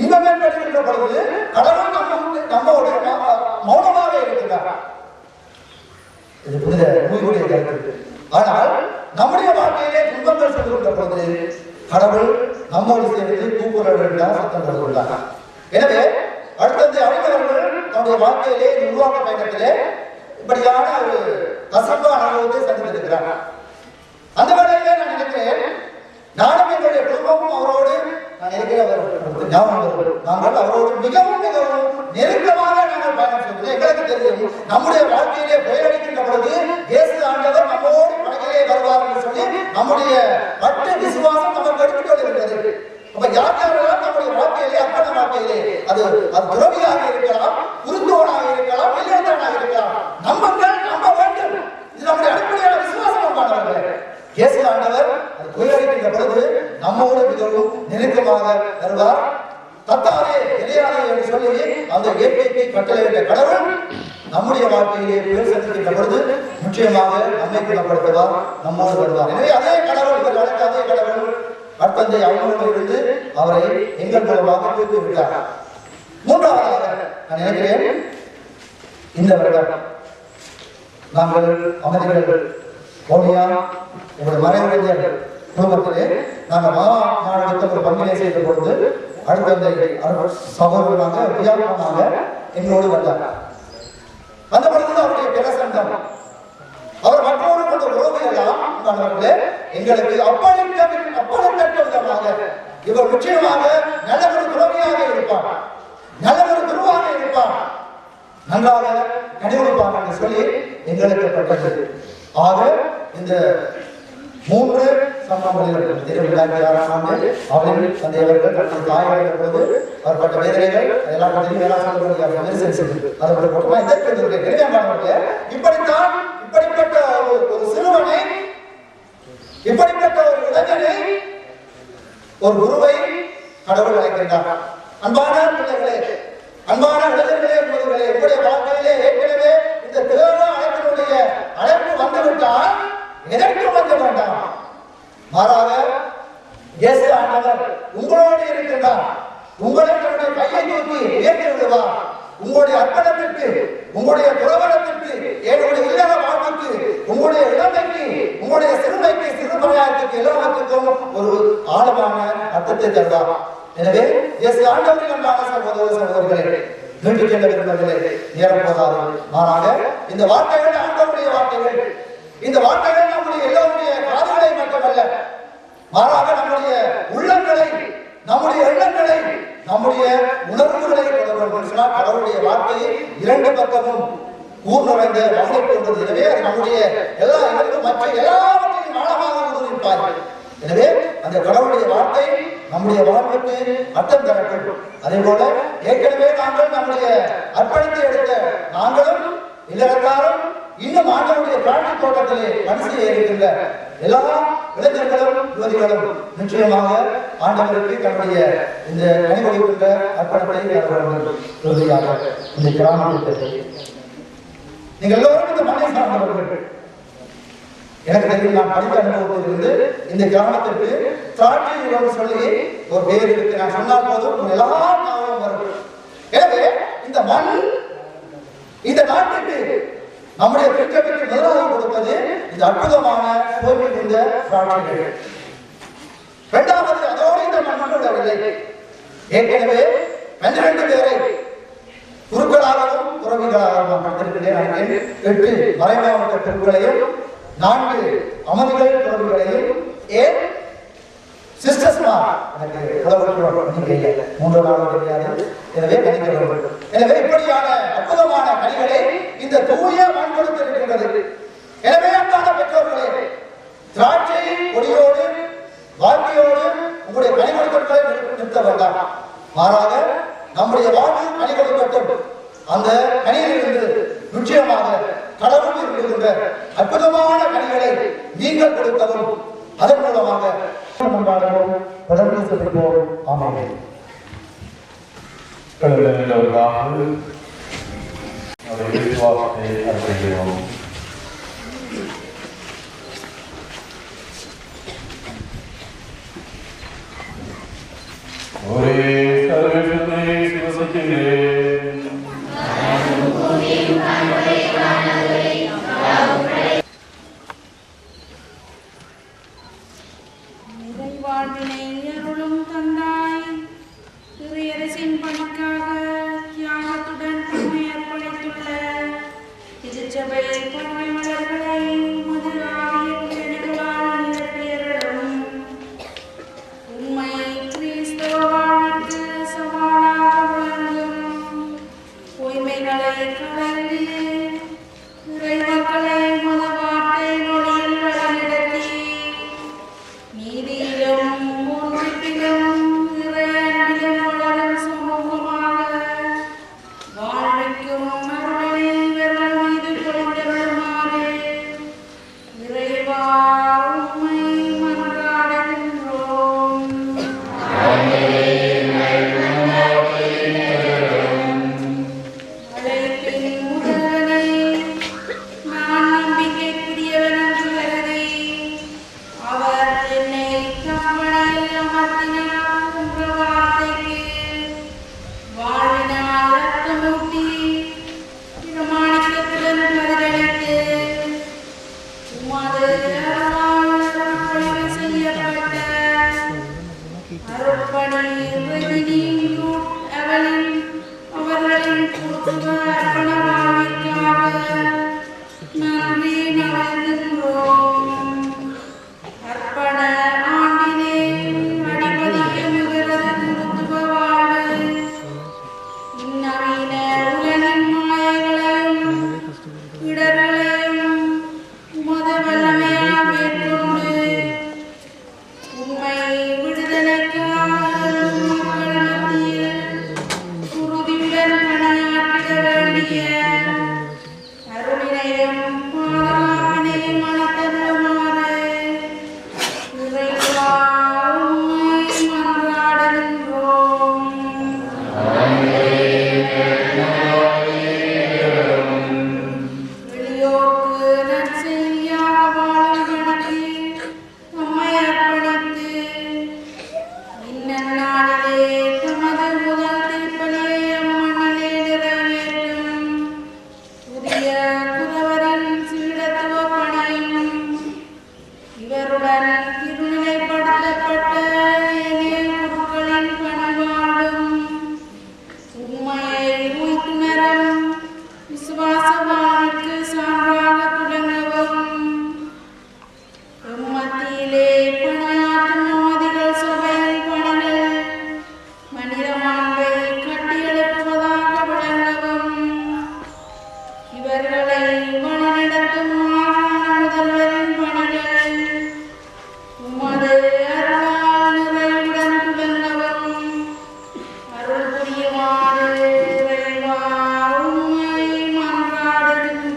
இன்பம் ஏற்படுகின்ற பொழுது கடவுள் நம்மோடு மௌனமாக இருக்கிறார். இது புனித நூலுடைய கருத்து. ஆனால் நம்முடைய வாழ்க்கையிலே துன்பங்கள் சொல்கின்ற பொழுது கடவுள் நம்மோடு சேர்ந்து கூக்குரல் சத்தம் கொள்கிறார். எனவே அடுத்தது அறிஞர்கள் தன்னுடைய வாழ்க்கையிலே உருவாக்க பயணத்திலே இப்படியான ஒரு கசப்பான அனுபவத்தை சந்தித்திருக்கிறார். அந்த வேளையிலே நான் நினைக்கிறேன், நானும் என்னுடைய குடும்பமும் அவரோடு நான் நாங்கள் அவரோடு மிகவும் மிகவும் நெருக்கமாக நாங்கள் பயணம் செய்வது எங்களுக்கு தெரியும். நம்முடைய வாழ்க்கையிலே புயலடிக்கின்ற பொழுது இயேசு ஆண்டவர் நம்மோடு படகிலே வருவார் என்று சொல்லி நம்முடைய பட்டு விசுவாசம் நமக்கு எடுத்துக் கொண்டிருக்கிறது. அப்ப யாரெல்லாம் நம்முடைய வாழ்க்கையிலே அர்ப்பண வாழ்க்கையிலே அது துறவியாக இருக்கலாம், குருத்தோனாக இருக்கலாம், வெளியேற்றனாக இருக்கலாம், நம்பங்கள் நம்ப வேண்டும். இது நம்முடைய அடிப்படையான விசுவாசம் பாடவர்கள். இயேசு ஆண்டவர் அது புயலடிக்கின்ற பொழுது நம்மோடு மிகவும் நெருக்கமாக வருவார். தத்தாரே எலியாதே என்று சொல்லி அந்த இயற்கைக்கு கட்டளையிட்ட கடவுள் நம்முடைய வாழ்க்கையிலே புயல் சந்திக்கின்ற பொழுது நிச்சயமாக நம்மை குணப்படுத்துவார், நம்மோடு வருவார். எனவே அதே கடவுள் இவர் அழைத்த அதே கடவுள் அர்த்தந்தை அவங்களோடு இருந்து அவரை எங்கள் மூலமாக தூக்கி விட்டார். மூன்றாவதாக நான் நினைக்கிறேன், இந்த வருடம் நாங்கள் அமைதிகள் கோனியா எங்களுடைய மறைவறிஞர் குடும்பத்திலே நாங்கள் மாநாடு ஒரு பங்கினை செய்த பொழுது அடுத்த சகோதரனாக வியாபகமாக எங்களோடு வந்தார். அந்த பொழுது அவருடைய பிரசங்கம் அவர் மற்றொரு கொண்ட உறவு எல்லாம் எங்களுக்கு அப்பளித்த விதமாக இவர் நிச்சயமாக நல்ல ஒரு துறவியாக இருப்பார், நல்ல ஒரு குருவாக இருப்பார், நன்றாக கடைபிடிப்பார் என்று சொல்லி எங்களுக்கு பட்டது. ஆக இந்த 3 சம்பவங்களில் 2006ஆம் ஆண்டு அவர்கள் தந்தையவர்கள் தாயவர்கள் பொழுது அவர் பட்ட வேதனைகள் அதெல்லாம் இப்படித்தான் இப்படிப்பட்ட ஒரு சிறுவனை, இப்படிப்பட்ட ஒரு இளைஞனை, ஒரு குருவை கடவுள் அழைக்கின்றார். அன்பான பிள்ளைகளே, அன்பான இளைஞர்களே, குருகளே, உங்களுடைய வாழ்க்கையிலே ஏற்கனவே இந்த தேவ அழைப்பினுடைய அழைப்பு வந்துவிட்டால் எதற்கும் வந்து வேண்டாம். மாறாக இயேசு ஆண்டவர் உங்களோடு இருக்கின்றார். உங்களை தன்னுடைய கையை தூக்கி உயர்த்தி விடுவார். உங்களுடைய அர்ப்பணத்திற்கு, உங்களுடைய துறவரத்திற்கு, என்னுடைய இல்லற வாழ்வுக்கு, உங்களுடைய இளமைக்கு, உங்களுடைய சிறுமைக்கு, சிறுமலையாயத்துக்கு எல்லாத்துக்கும் ஒரு ஆழமான அர்த்தத்தை தருவார். எனவே இயேசு ஆண்டவரின் அன்பான சகோதரர்களே, மீண்டு செல்ல விரும்பவில்லை, நேரம் போதாது. மாறாக இந்த வார்த்தைகள் ஆண்டவருடைய வார்த்தைகள். இந்த வார்த்தைகள் நம்முடைய எல்லோருடைய காதுகளை மட்டுமல்ல, மாறாக நம்முடைய உள்ளங்களை, நம்முடைய எண்ணங்களை, நம்முடைய உணர்வுகளை கடவுளுடைய வார்த்தையை 2 பக்கமும் ஊர்நுழைந்த வகை கொண்டது. எனவே அது நம்முடைய மற்ற எல்லாவற்றையும் ஆழமாக உருவிப்பார்கள். எனவே அந்த கடவுளுடைய வார்த்தை நம்முடைய வாழ்வுக்கு அர்த்தம் தரட்டும். அதே போல ஏற்கனவே நாங்கள் நம்முடைய அர்ப்பணித்து எடுத்த நாங்களும் இல்லறத்தாரும் இன்னும் ஆண்டவருடைய காட்சி தோட்டத்திலே மனசிலே இருக்கின்ற எல்லா இளைஞர்களும் யுவதிகளும் நிச்சயமாக ஆண்டவருக்கு தன்னுடைய இந்த கனிவளிக்கின்ற அர்ப்பணத்தை இறுதியாக இந்த கிராமத்தில் நீங்கள் எல்லோரும் இந்த மண்ணை சார்ந்தவர்கள். எனக்கு தெரியும், நான் படித்த அனுபவத்திலிருந்து இந்த கிராமத்திற்கு திராட்சை யுகம் சொல்லி ஒரு பேர் இருக்கு. நான் சொன்னால் போதும் எல்லா ஞாபகம் வரும். எனவே இந்த மண் இந்த நாட்டுக்கு நம்முடைய திட்டத்திற்கு முதலாக கொடுப்பது இந்த அற்புதமான கோவில் இந்த திராட்சைகள். இரண்டாவது, அதோடு இந்த மண் விடவில்லை. ஏற்கனவே 12 பேரை குருக்களாகவும் துறவிகளாகவும் படுத்திருக்கிறேன். 8 மறைமாவட்ட பெண்களையும் 4 அமைதிகள் துறவிகளையும் ஏன் சிஸ்டர்ஸ்மார் எனக்கு மூன்று நாள் கிடையாது. எனவே கணிக்க வேண்டும். எனவே இப்படியான அற்புதமான கனிகளை இந்த தூய மண் கொடுத்திருக்கின்றது. எனவே அன்பான பெற்றோர்களே, திராட்சை கொடியோடு வாழ்க்கையோடு உங்களுடைய கனி கொடுத்தல்களை நிறுத்த வேண்டாம். மாறாக நம்முடைய வாழ்வு கனி கொடுக்கட்டும். அந்த கனியிலிருந்து நிச்சயமாக கடவுள் இருக்கின்ற அற்புதமான கனிகளை நீங்கள் கொடுக்கவும் அதன் மூலமாக தொடர்ந்து செல்வோம். ஆமாம். விசுவாசத்தை அர்ப்பணிக்கிறோம். ஒரே சர்வத்தை சிவசக்திகளே, வாழ்வினை அருளும் தந்தாய், இறையரசின் பணிக்காக தியாகத்துடன் தம்மை அர்ப்பணித்துள்ள திருச்சபை பறவை மலர்களை மது ஆகிய கிழங்குகளால் நிரப்பியருளும். உண்மை கிறிஸ்தவ வாழ்வுக்கு சவாலாக விளங்கும் பொய்மைகளை கலந்து இறைமக்களை மதவார்த்தை மொழியில் வழிநடத்தி நீதியிலும் ஒன்றிப்பிலும் இறையன்பிலும் வளரும் சமூகமாக வாழ்விக்கும் அருளை இவர்கள் மீது பொழிந்தருளுமாறு இறைவா உம்மை மன்றாடுகின்றோம். அழைப்பின் முதல்வனை நான் நம்பிக்கைக்குரியவன் என்று கருதி அவர் என்னை கவலையில் அமர்த்தினார் என்ற வார்த்தைக்கு வாழ்வினால் ரத்தமூட்டி பிரமாணிக்கத்துடன் பதிலளித்து உமது அருளால் அர்ப்பணிப்பு செய்யப்பட்ட அருட்பணி ரெஜினி அவளின் அவர்களின் புத்துவ அர்ப்பண வாழ்விற்காக நன்றி நல்கின்றோம். அர்ப்பண ஆண்டிலே அடிபதியமுகிறது குருத்துவ வாழ்வு. இந்நவீன உலகின் மாயங்களையும் இடர்களையும் உமது வல்லமையால் மேற்கொண்டு உம்மை விடுதலைக்காக மக்கள் மத்தியில் உறுதியுடன் பணியாற்றிட வேண்டிய அருளினையும் பாதுகாப்பினையும் அளித்தருளுமாறு இறைவா உம்மை மன்றாடுகின்றோம். எளியோர்க்கு நற்செய்தியாக வாழும் எனக்கு நம்மை அர்ப்பணித்து இந்நன்னாளிலே தமது முதல் திருப்பலியை அம்மண்ணிலே நிறைவேற்றும் புதிய புதவரின் சீடத்துவ பணியும் இவருடன் திருநிலைப்படுத்தப்பட்ட ஏனைய குருக்களின் பணிவாழ்வும் உண்மையை உய்த்துணரும் விசுவாச வாழ்வுக்கு சான்றாக துலங்கவும் மத்தியிலே பணியாற்றும் ஆதிகள் சபையின் பணிகள் மனித மாண்பை கட்டியெழுப்புவதாக விளங்கவும் இவர்களை வழிநடத்தும் மாகாண முதல்வரின் பணிகள் உமது அருளால் நிறைவுடன் துலங்கவும் அருள் புரியுமாறு இறைவா உம்மை மன்றாடுகின்றோம்.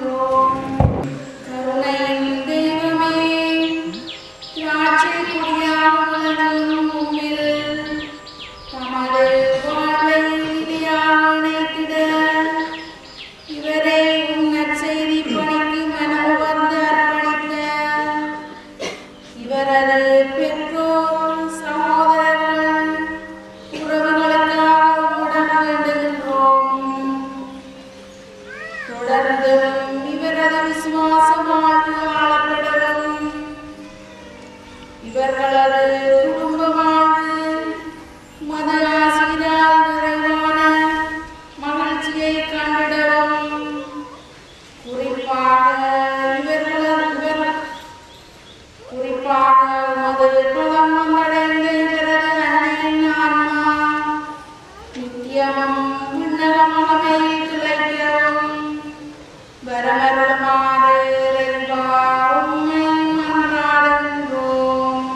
வையமும் விண்ணகமகமே துளைக்கவும் வரமருளமாறு இறைவா உம்மை மன்றாடுகின்றோம்.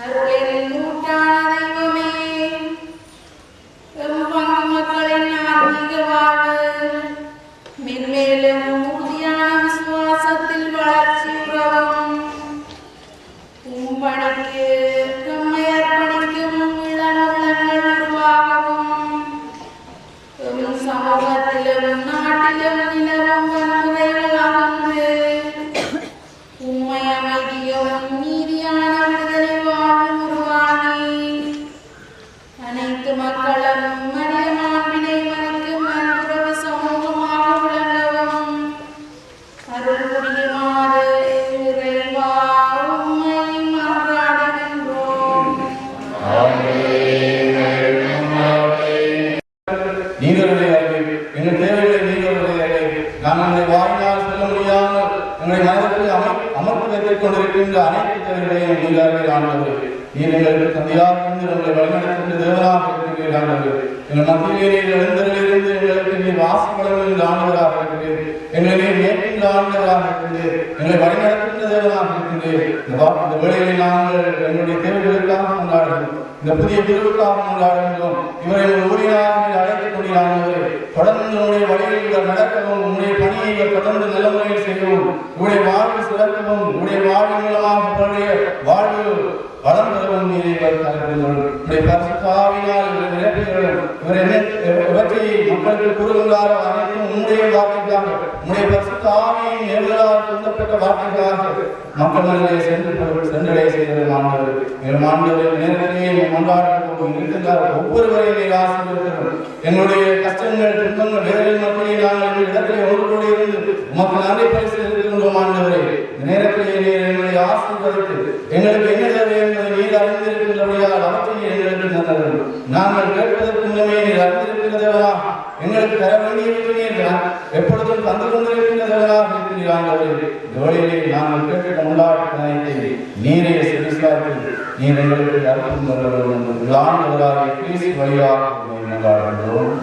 அருளின் ஊற்றான தெய்வமே, எம் பங்கு மக்களின் ஆன்மீக வாழ்வு மென்மேலும் உறுதியான விசுவாசத்தில் வளர்ச்சியுறவும் உம்படிக்கு நம்மை அர்ப்பணிக்கும் இளநலங்கள் உருவாகவும் எம் சமூகத்திலும் நாட்டிலும் நிலவும் வன்முறைகள் அகன்று உண்மை அமைதியும் நீதியான விடுதலை வாழ்வு உருவாகி அனைத்து மக்களும் மனித மாண்பினை மதிக்கும் அன்புறவு சமூகமாக விளங்கவும் அருள் புரியுமாறு இறைவா உம்மை மன்றாடுகின்றோம். நீங்களுடைய அறிவு எங்கள் தேவைகளை நீங்களுடைய அறிவு நாங்கள் வாயினால் செல்ல முடியாமல் எங்களை மனதிற்கு அமர்த்து வைத்துக் கொண்டிருக்கின்ற அனைத்து தேவைகளையும் நீங்கள் ஆண்டவர்கள் நீர் எங்களுக்கு தந்தையாக இருந்து எங்களை வழிநடத்துகின்ற தேவனாக இருக்கிறீர்கள் ஆண்டவர்கள் எங்கள் மத்தியிலே நீர் எழுந்தரிலிருந்து எங்களுக்கு நீர் வாசிப்பளவில் ஆண்டவராக இருக்கிறீர்கள் எங்களை நீர் நேர்கின்ற ஆண்டவராக இருக்கிறீர்கள் எங்களை வழிநடத்துகின்ற தேவனாக இருக்கின்றீர்கள் இந்த வேளையில் நாங்கள் எங்களுடைய தேவைகளுக்காக கொண்டாடுகிறோம் இந்த புதிய பிரிவுக்காக கொண்டாடுகின்றோம் இவரை ஒரு ஊழியராக அழைத்துக் கொண்டிருக்கிறார்கள் தொடர்ந்து உங்களுடைய வழிகளில் நடக்கவும் உங்களுடைய பணியை தொடர்ந்து நல்ல முறையில் செய்யவும் உங்களுடைய வாழ்வு சிறக்கவும் உங்களுடைய வாழ்வு மூலமாக வாழ்வு வளம் பெறவும் நீரை உங்களுடைய பரிசுத்தாவினால் இவற்றை மக்களுக்கு கூறுகின்றாரோ அனைத்தும் உங்களுடைய வார்த்தைக்காக உங்களுடைய பரிசுத்தாவியின் நேர்களால் சொந்தப்பட்ட வார்த்தைக்காக மக்கள் மனதிலே சென்றடைய செய்தது மாணவர்கள் எங்கள் மாணவர்கள் நேரத்திலேயே இருக்கின்றார் ஒவ்வொருவரையும் நீர் ஆசீர்வதிக்கிறோம் எங்களுடைய கஷ்டங்கள் துன்பங்கள் வேதனை மத்தியிலே நாங்கள் எங்கள் இடத்திலே ஒன்று கூட இருந்து உமக்கு நன்றி பரிசு இருக்கின்றோம் ஆண்டவரே இந்த நேரத்திலே நீர் எங்களை ஆசீர்வதித்து எங்களுக்கு என்ன தேவை என்பதை நீர் அறிந்திருக்கின்றபடியால் அவற்றை எங்களுக்கு தந்தது நாங்கள் கேட்பதற்கு முன்னமே நீர் அறிந்திருக்கின்றதா எங்களுக்கு தர வேண்டியவற்றை நீர் எப்பொழுதும் தந்து கொண்டிருக்கின்றதா இருக்கிறீர்கள் ஜோடியிலே நாங்கள் கேட்டு கொண்டாடி நீரை செலுத்தார்கள் நீர் எங்களுக்கு அர்த்தம் தருவது ஆண்டவராக கிறிஸ்து வழியாக கொண்டாடுகிறோம்.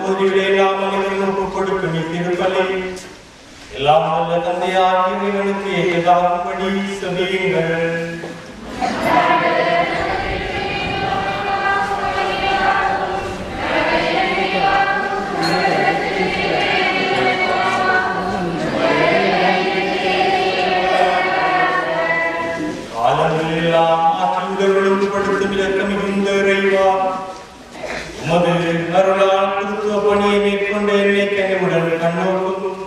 சகோதரிகளே நாம் அனைவரும் ஒப்புக் கொடுக்கும் இத்திருப்பலி எல்லாம் வல்ல தந்தையாகிய இறைவனுக்கு ஏற்றதாகும்படி செவியுங்கள். காலங்களெல்லாம் ஆற்றுதல்களும் படுத்தும் இலக்கம் மிகுந்த இறைவா, உமது அருளால் கிறிஸ்துவ பணியை மேற்கொண்ட என்னை கனிவுடன் கண்ணோக்கும்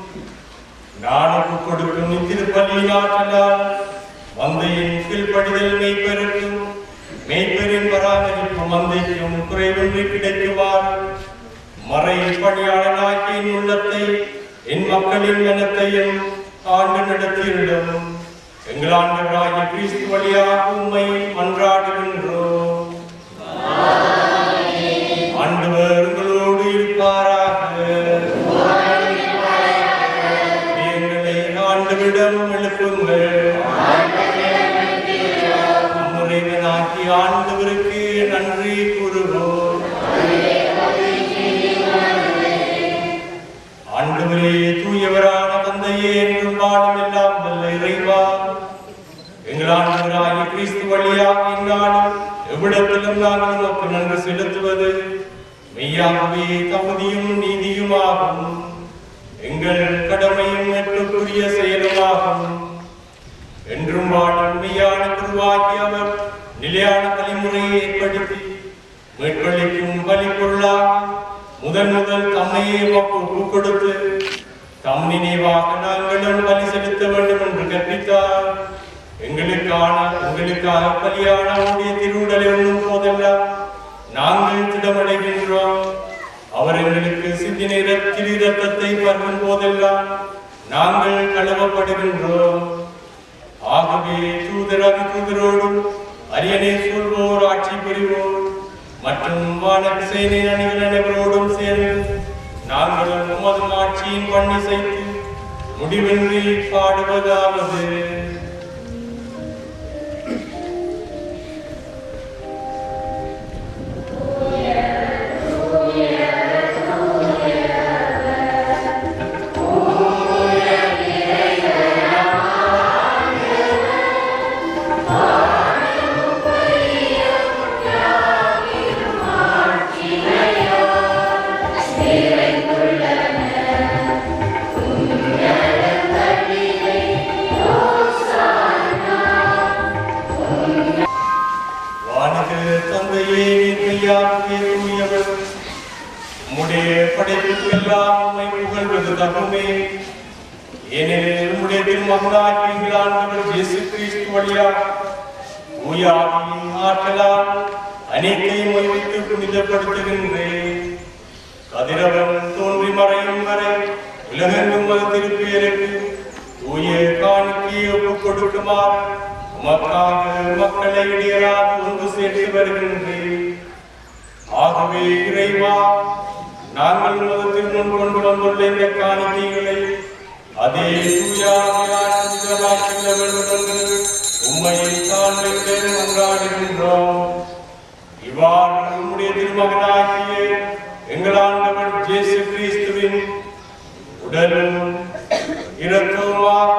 நான் ஒப்புக் கொடுக்கும் இத்திருப்பலியின் ஆற்றலால் மந்தையின் கீழ்ப்படிதல் மெய்ப்பெருக்கும் மெய்ப்பெரின் பராமரிப்பு மந்தைக்கும் குறைவின்றி கிடைக்குவார். மறை பணியாளனாகிய என் உள்ளத்தை என் மக்களின் மனத்தையும் ஆண்டு நடத்தியிடும் எங்கள் ஆண்டவராகிய கிறிஸ்து வழியாக உம்மை மன்றாடுகின்றோம். ஆண்டவர் உங்களோடு இருப்பாராக. எங்களை ஆண்டவரிடம் எழுப்புங்கள். நம்முறைவனாகிய ஆண்டவருக்கு நன்றி கூறுவோம். ஆண்டவரே, தூயவரான தந்தையே, என்றும் வாழும் எல்லாம் வல்ல இறைவா, எங்கள் ஆண்டவராகிய கிறிஸ்து வழியாக இந்நாளும் எவ்விடத்திலும் நாங்கள் உமக்கு நன்றி செலுத்துவது மெய்யாகவே தகுதியும் நீதியுமாகும். எங்கள் கடமையும் ஏற்றுக்குரிய செயலுமாகும். என்றும் வாழும் மெய்யான குருவாகி அவர் நிலையான வழிமுறையை ஏற்படுத்தி மேற்கொள்ளிக்கும் பலிப்பொருளாக முதல் தம்மையே ஒப்புக் கொடுத்து தம் நினைவாக நாங்களும் பலி செலுத்த வேண்டும் என்று கற்பித்தார். எங்களுக்காக பலியான உடைய திருவுடலை உண்ணும் போதெல்லாம் நாங்கள் திடமடைகின்றோம். அவர் எங்களுக்கு சிந்தின திரு இரத்தத்தை பருகும் போதெல்லாம் நாங்கள் கழுவப்படுகின்றோம். ஆகவே தூதரோடும் அரியணை சொல்வோர், ஆட்சி புரிவோர் மற்றும் வானசேனை அணிகள் அனைவரோடும் சேர்ந்து நாங்கள் உமது ஆட்சியின் பண்ணி செய்து முடிவின்றி பாடுவதாவது: உம்முடைய படைப்புக்கெல்லாம் உம்மை புகழ்வது தகுமே. ஏனெனில் உம்முடைய திருமகனாகிய எங்கள் ஆண்டவர் இயேசு கிறிஸ்து வழியாக தூய ஆவியின் ஆற்றலால் அனைத்தையும் வைத்து புனிதப்படுத்துகின்றேன். கதிரவன் தோன்றி மறையும் வரை உலகெங்கும் அது திருப்பெயருக்கு தூய காணிக்கையை ஒப்புக் கொடுக்குமாறு உமக்காக மக்களை இடையராது ஒன்று சேர்த்து வருகின்றேன். ஆகவே இறைவா, நாங்கள் உலகத்தில் முன் கொண்டு வந்துள்ள இந்த காணிக்கைகளை அதே உம்மை தான் கொண்டாடுகின்றோம். இவ்வாறு உம்முடைய திருமகனாகிய எங்கள் ஆண்டவர் இயேசு கிறிஸ்துவின் உடலும் இரத்தமுமாக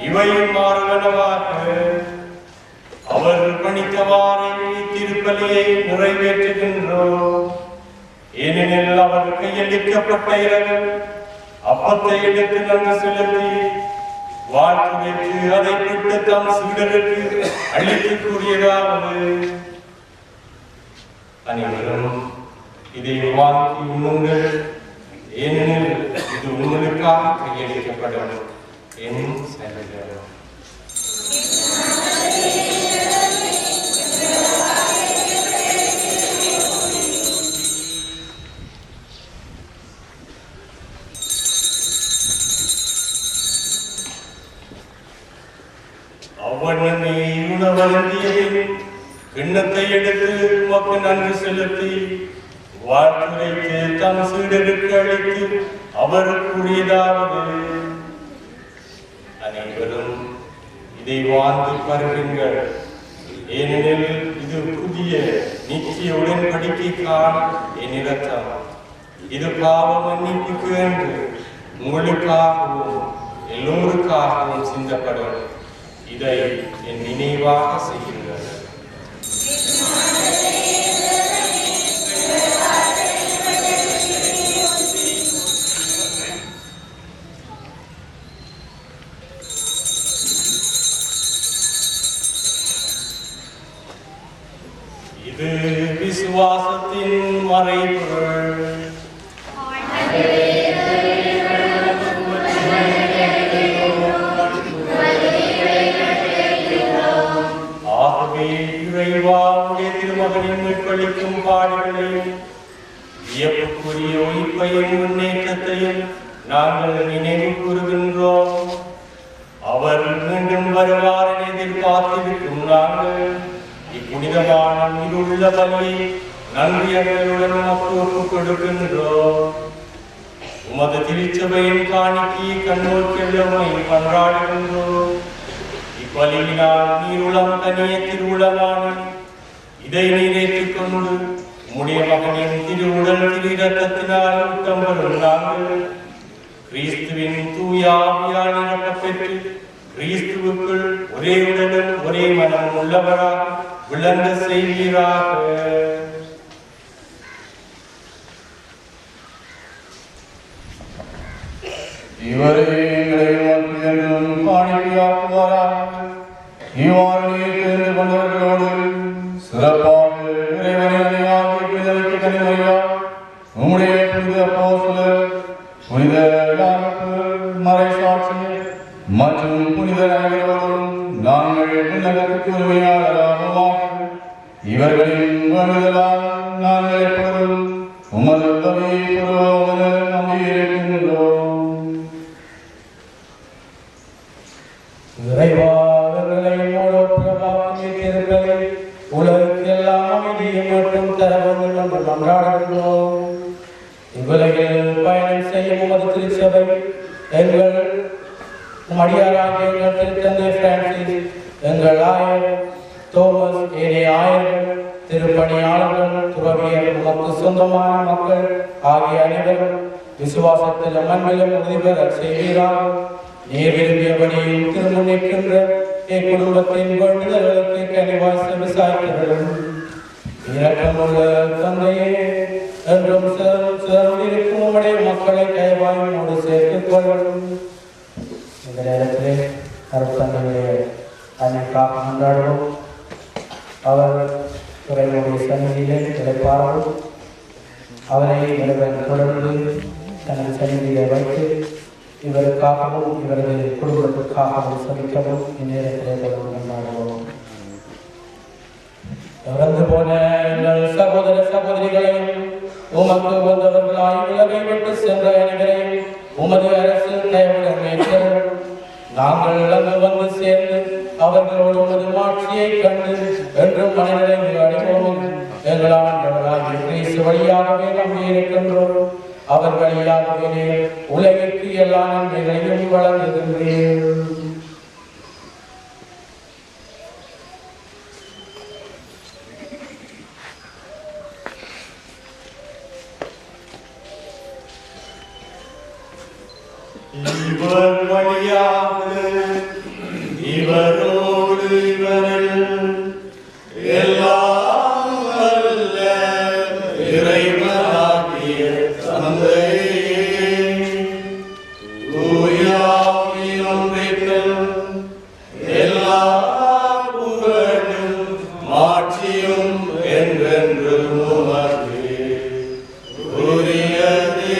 இவையும் மாறுவனவாக அவர் பணித்தவாறு திருப்பலியை நிறைவேற்றுகின்றோம். ஏனெனில் அவர் கையளிக்கப்பட்ட இரவு அப்பத்தை எடுத்து நன்றி செலுத்தி வாழ்த்துரைத்து அதை விட்டு தம் சீடருக்கு அளித்து கூறியதாவது: அனைவரும் இதை வாங்கி உண்ணுங்கள், ஏனெனில் இது உங்களுக்காக கையளிக்கப்படும் என் சரீரம். அவ்வண்ணமே உணவருந்தியபின் கிண்ணத்தை எடுத்து உமக்கு நன்றி செலுத்தி வாழ்த்துரைத்து தம் சீடருக்கு அளித்து அவர் கூறியதாவது: அனைவரும் இதை வாழ்ந்து பருகுங்கள், ஏனெனில் இது புதிய நிச்சய உடன்படிக்கைக்கான என் இரத்தம், இது பாவ மன்னிப்புக்கு என்று உங்களுக்காகவும் எல்லோருக்காகவும் சிந்தப்படும். இதை என் நினைவாக செய்யுங்கள். இது விசுவாசத்தின் மறைபொருள். ஆகவே இறைவாவுடைய திருமகனின் மீட்பளிக்கும் பாடுகளையும் வியப்புக்குரிய உயிர்ப்பையும் முன்னேற்றத்தையும் நாங்கள் நினைவு கூறுகின்றோம். அவர் மீண்டும் வருவார் என எதிர்பார்த்திருக்கும் நாங்கள் இப்புனிதமான உயிருள்ள பலியை நன்றியர்களுடன் நமக்கு ஒப்புக் கொடுக்கின்றோம். உமது திருச்சபையின் காணிக்கையை கண்ணோக்கெல்லமை கொண்டாடுகின்றோம். இப்பலியினால் நீருளம் தனிய திருவுளமான இதை நீரேற்றுக் கொண்டு உம்முடைய மகனின் திருவுடல் திரு இரத்தத்தினால் ஊட்டம் பெறும் நாங்கள் கிறிஸ்துவின் தூயாவியால் நிரப்பப் பெற்று கிறிஸ்துவுக்குள் ஒரே உடலும் ஒரே மனம் உள்ளவராக விளங்க செய்வீராக. இவரே எங்களை காணிக்கையாக்குவாராக. இவ்வாறு நீர் தெரிந்து கொண்டவர்களோடு சிறப்பாக இறைவனை அணியாக்கி கனிமையா உம்முடைய புனித அப்போஸ்தலர், புனித யாக்கோபு மறைசாட்சியர் மற்றும் புனித அனைவரோடும் நாங்கள் விண்ணகத்துக்கு உரிமையாளராகுவோம். இவர்களின் வேண்டுதலால் நாங்கள் எப்பொழுதும் உமது உதவியை பெறுவோம் என நம்பியிருக்கின்றோம். உலகெல்லாம் அமைதியை மட்டும் தரவும் என்று கொண்டாடுகின்றோம். இவ்வுலகில் பயணம் செய்யும் உமது திருச்சபை எங்கள் மடியாராகிய எங்கள் திருத்தந்தை பிரான்சிஸ், எங்கள் ஆயர் தோமஸ், ஏனைய ஆயர்கள், திருப்பணியாளர்கள், துறவியர், உமக்கு சொந்தமான மக்கள் ஆகிய அனைவரும் விசுவாசத்திலும் அன்பிலும் உறுதி பெறச் செய்வீராக. நீர் விரும்பியபடியும் திருமுன்னிற்கின்ற குடும்பத்தின் வேண்டுதல்களுக்கு கனிவாய் செவிசாய்க்கிறதும் இரக்கமுள்ள தந்தையே, என்றும் சேர்ந்திருக்கும் உம்முடைய மக்களை கைவாயோடு சேர்த்துக் கொள்ளும். இந்த நேரத்திலே அருட்தந்தையுடைய அன்னைக்காக கொண்டாடுவோம். அவர் துறையுடைய சந்நிதியிலே கிடைப்பார்கள். அவரை இறைவன் தொடர்ந்து தனது சந்நிதியிலே வைத்து இவருக்காகவும் இவரது குடும்பத்திற்காகவும் சந்திக்கவும் இந்நேரத்திலே கொண்டாடுவோம். இறந்து போன எங்கள் சகோதர சகோதரிகளையும் உமக்கு வந்தவர்களாய் உலகை விட்டு சென்ற அனைவரையும் உமது அரசு தயவுடன் ஏற்றரும். நாங்கள் அங்கு வந்து சேர்ந்து அவர்களோடு உமது மாட்சியை கண்டு என்றும் மனநிறைவு அடைவோம். எங்கள் ஆண்டவராகிய கிறிஸ்து வழியாகவே நம்பியிருக்கின்றோம். அவர் வழியாகவே உலகிற்கு எல்லா நன்மைகளையும் வழங்குகின்றேன். இவர் வழியாக இவரோடு இவரில் எல்லாம் வல்ல இறைவனாகிய தந்தையே, தூயாவின் ஒன்றிற்குள் எல்லா புகழும் மாட்சியும் என்றென்றும் உமக்கு உரியதே.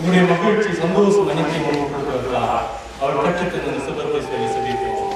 உங்களுடைய மகிழ்ச்சி சந்தோஷம் அனைத்தையும் கொடுக்கிறார். அவர் கற்றுத்தந்த சுபத்தை சொல்லி சொல்லியிருக்கிறோம்.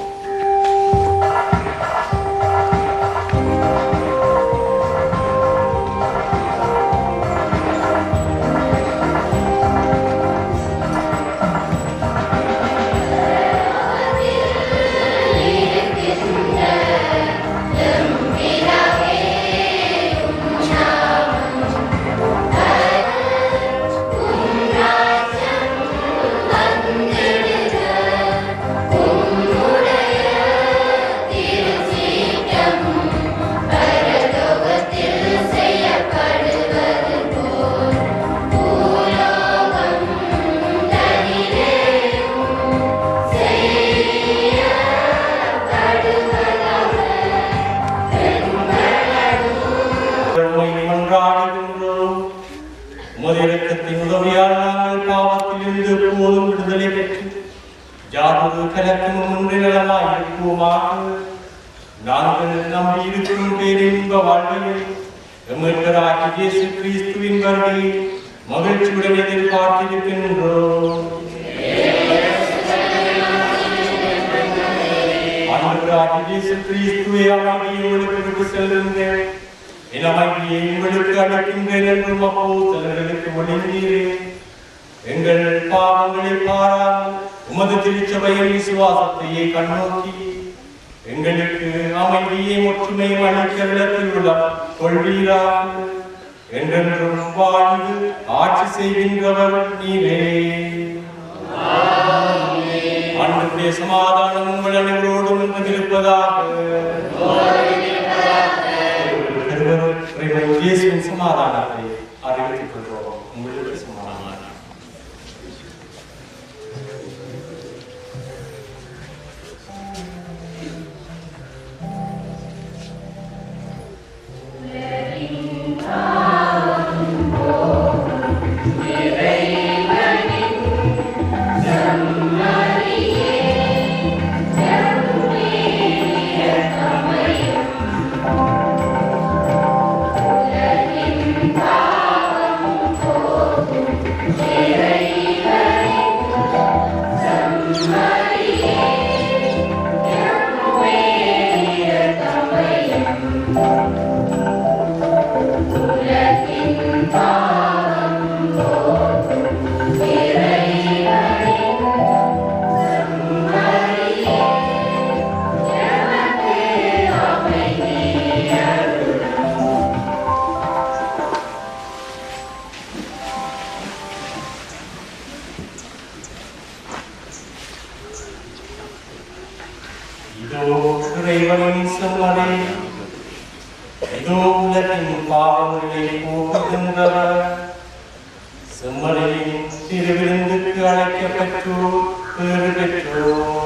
நாங்கள் நம்பியிருக்கும் பேரின்ப வாழ்வையை எமக்கராகிய இயேசு கிறிஸ்துவின் வருகையை மகிழ்ச்சியுடன் எதிர்பார்த்திருக்கின்றோம். ஆண்டவராகிய இயேசு கிறிஸ்துவை அமைதியை விட்டு செல்லுங்கள், என் அமைதியை உங்களுக்கு அளிக்கின்றேன் என்றும் அப்போஸ்தலர்களுக்கு மொழிந்தீரே. எங்கள் பாவங்களை பாராமல் உமது திருச்சபையின் விசுவாசத்தையே கண்ணோக்கி எங்களுக்கு அமைதியை ஒற்றுமையும் அளிக்க கொள்வீராக. என்றென்றும் வாழ்ந்து ஆட்சி செய்கின்றவர் நீரே. ஆண்டவருடைய சமாதானம் உங்கள் அனைவரோடும் இருப்பதாக. இயேசுவின் சமாதானத்தை அறிவித்துக் கொள்வோம். உங்களுக்கு சமாதானம். Amen. இதோ இறைவனின் செம்மறி, இதோ உலகின் பாவங்களை போக்குகின்றவர். செம்மறியின் திருவிருந்துக்கு அழைக்கப்பெற்றோர் பேறு பெற்றோர்.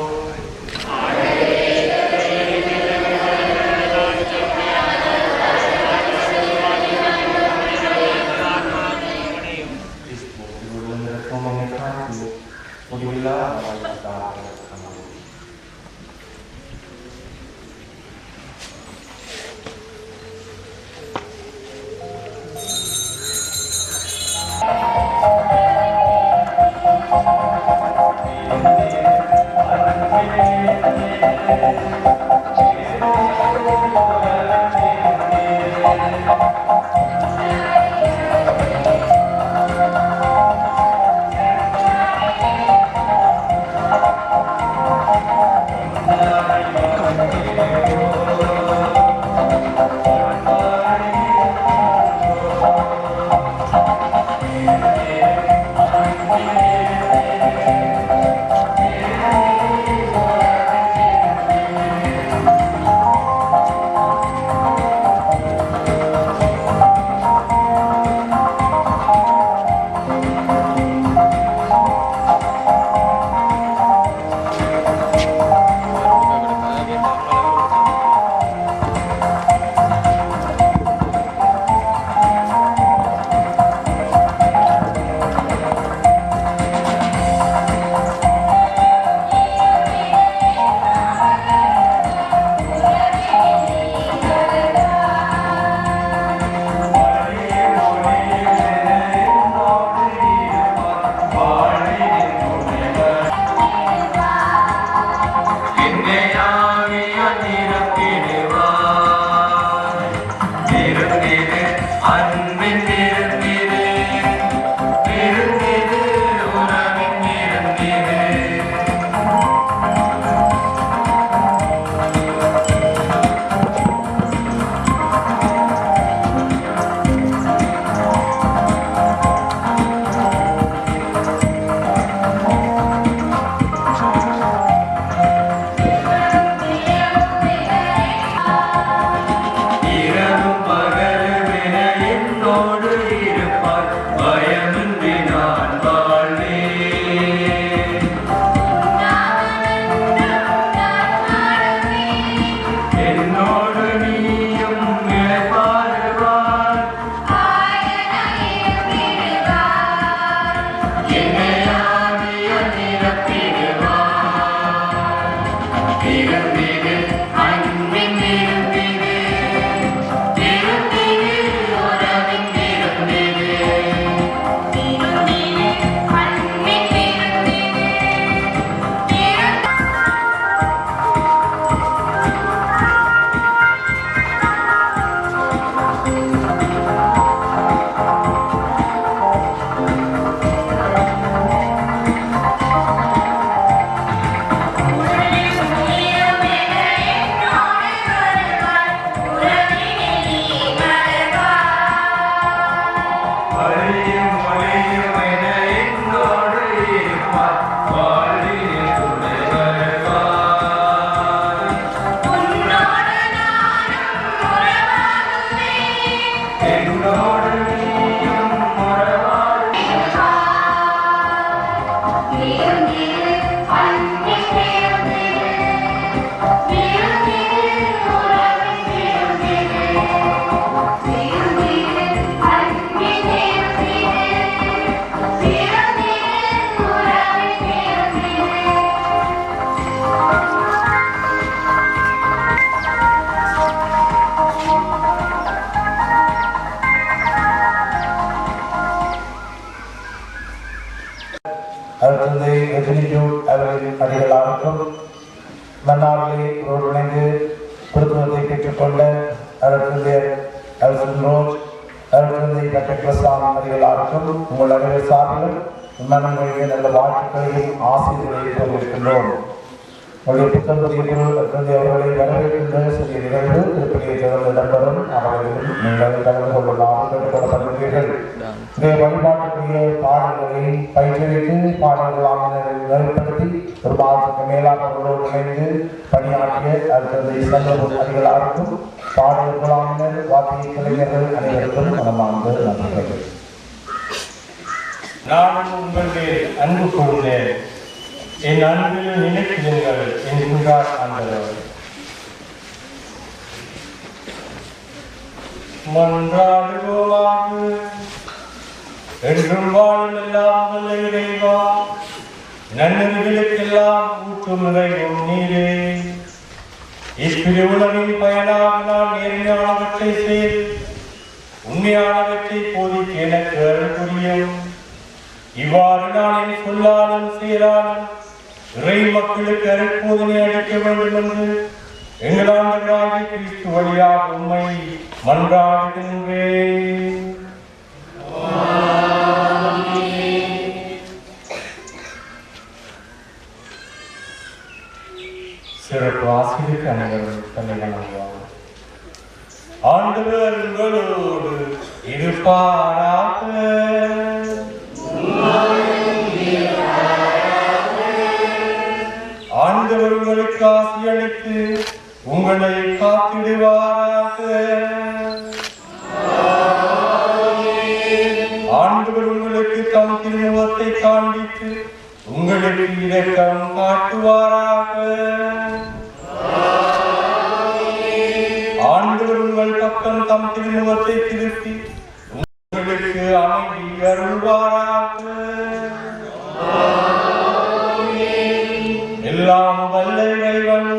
அருட்தந்தை எதிரியூர் அவர்களின் அடிகளாருக்கும் மன்னாரிலே ஒருங்கிணைந்து குருத்துவத்தை பெற்றுக்கொண்ட அருட்தந்தையர் எல்சன் ரோஜ், அருட்தந்தை டாக்டர் பிரசாந்த் அவர்களாருக்கும் உங்கள் அனைவர் சார்பிலும் உண்மையுடைய நல்ல வாழ்த்துக்களையும் ஆசிரியர்களையும் கொண்டிருக்கின்றோம். உங்களுடைய புத்தகத்திய பொருள் தந்தை அவர்களை வரவேற்கின்ற சிறிய நிகழ்வு திருப்பதியை தொடர்ந்து இடம்பெறும். அவர்களும் நீங்கள் கலந்து கொள்ளலாம் கேட்டுக்கொள்ளப்படுகிறீர்கள். இந்த வழிபாட்டுக்குரிய பாடல்களை பயிற்றுவித்து பாடல்களாக நெருப்படுத்தி ஒரு மாதத்துக்கு மேலாக அவர்களோடு இணைந்து பணியாற்றிய அடுத்தது சந்தோஷம் அதிகளாருக்கும் பாடல்களாக வாத்திய கலைஞர்கள் அனைவருக்கும் மனமார்ந்த நன்றிகள். நான் உங்களுடைய அன்பு கூர்ந்தேன், என் அன்பில் நினைக்கிறீர்கள் என்கின்றார் ஆண்டவர். மன்றாடுவோமாக. என்றும் வாழும் எல்லாம் வல்ல இறைவா, நன்னறிகளுக்கெல்லாம் ஊற்றும் நிறைவும் நீரே. இப்பிரிவுலகின் பயனாக நான் நேர்மையானவற்றை செய்து உண்மையானவற்றை போதிக்க எனக்கு அருள் புரியும். இவ்வாறு நான் என் சொல்லாலும் செயலாலும் இறை மக்களுக்கு அருட்போதனை அளிக்க வேண்டும் என்று எங்கள் ஆண்டவராகிய கிறிஸ்து வழியாக உம்மை மன்றாடுகின்றேன். சிறப்பு ஆசிரியருக்கு அனைவரும் தலைவனாகுவார். ஆண்டவர் உங்களோடு இருப்பாராக. ஆண்டவர் உங்களுக்கு ஆசி அளித்து உங்களை காத்திடுவாராக. ஆண்டவர் உங்களுக்கு தம் திருமுகத்தை காண்பித்து உங்களுக்கு இரக்கம் காட்டுவாராக. ஆண்டவர் உங்கள் பக்கம் தம் திருமுகத்தை திருப்பி உங்களுக்கு அமைதி அருள்வாராக. எல்லாம் வல்ல இறைவன்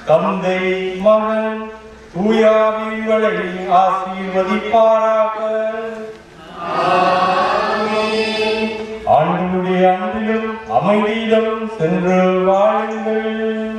தந்தை மகன் தூயாவிகளை ஆசீர்வதிப்பாராக. ஆண்டவருடைய அன்பிலும் அமைதியிலும் சென்று வாழுங்கள்.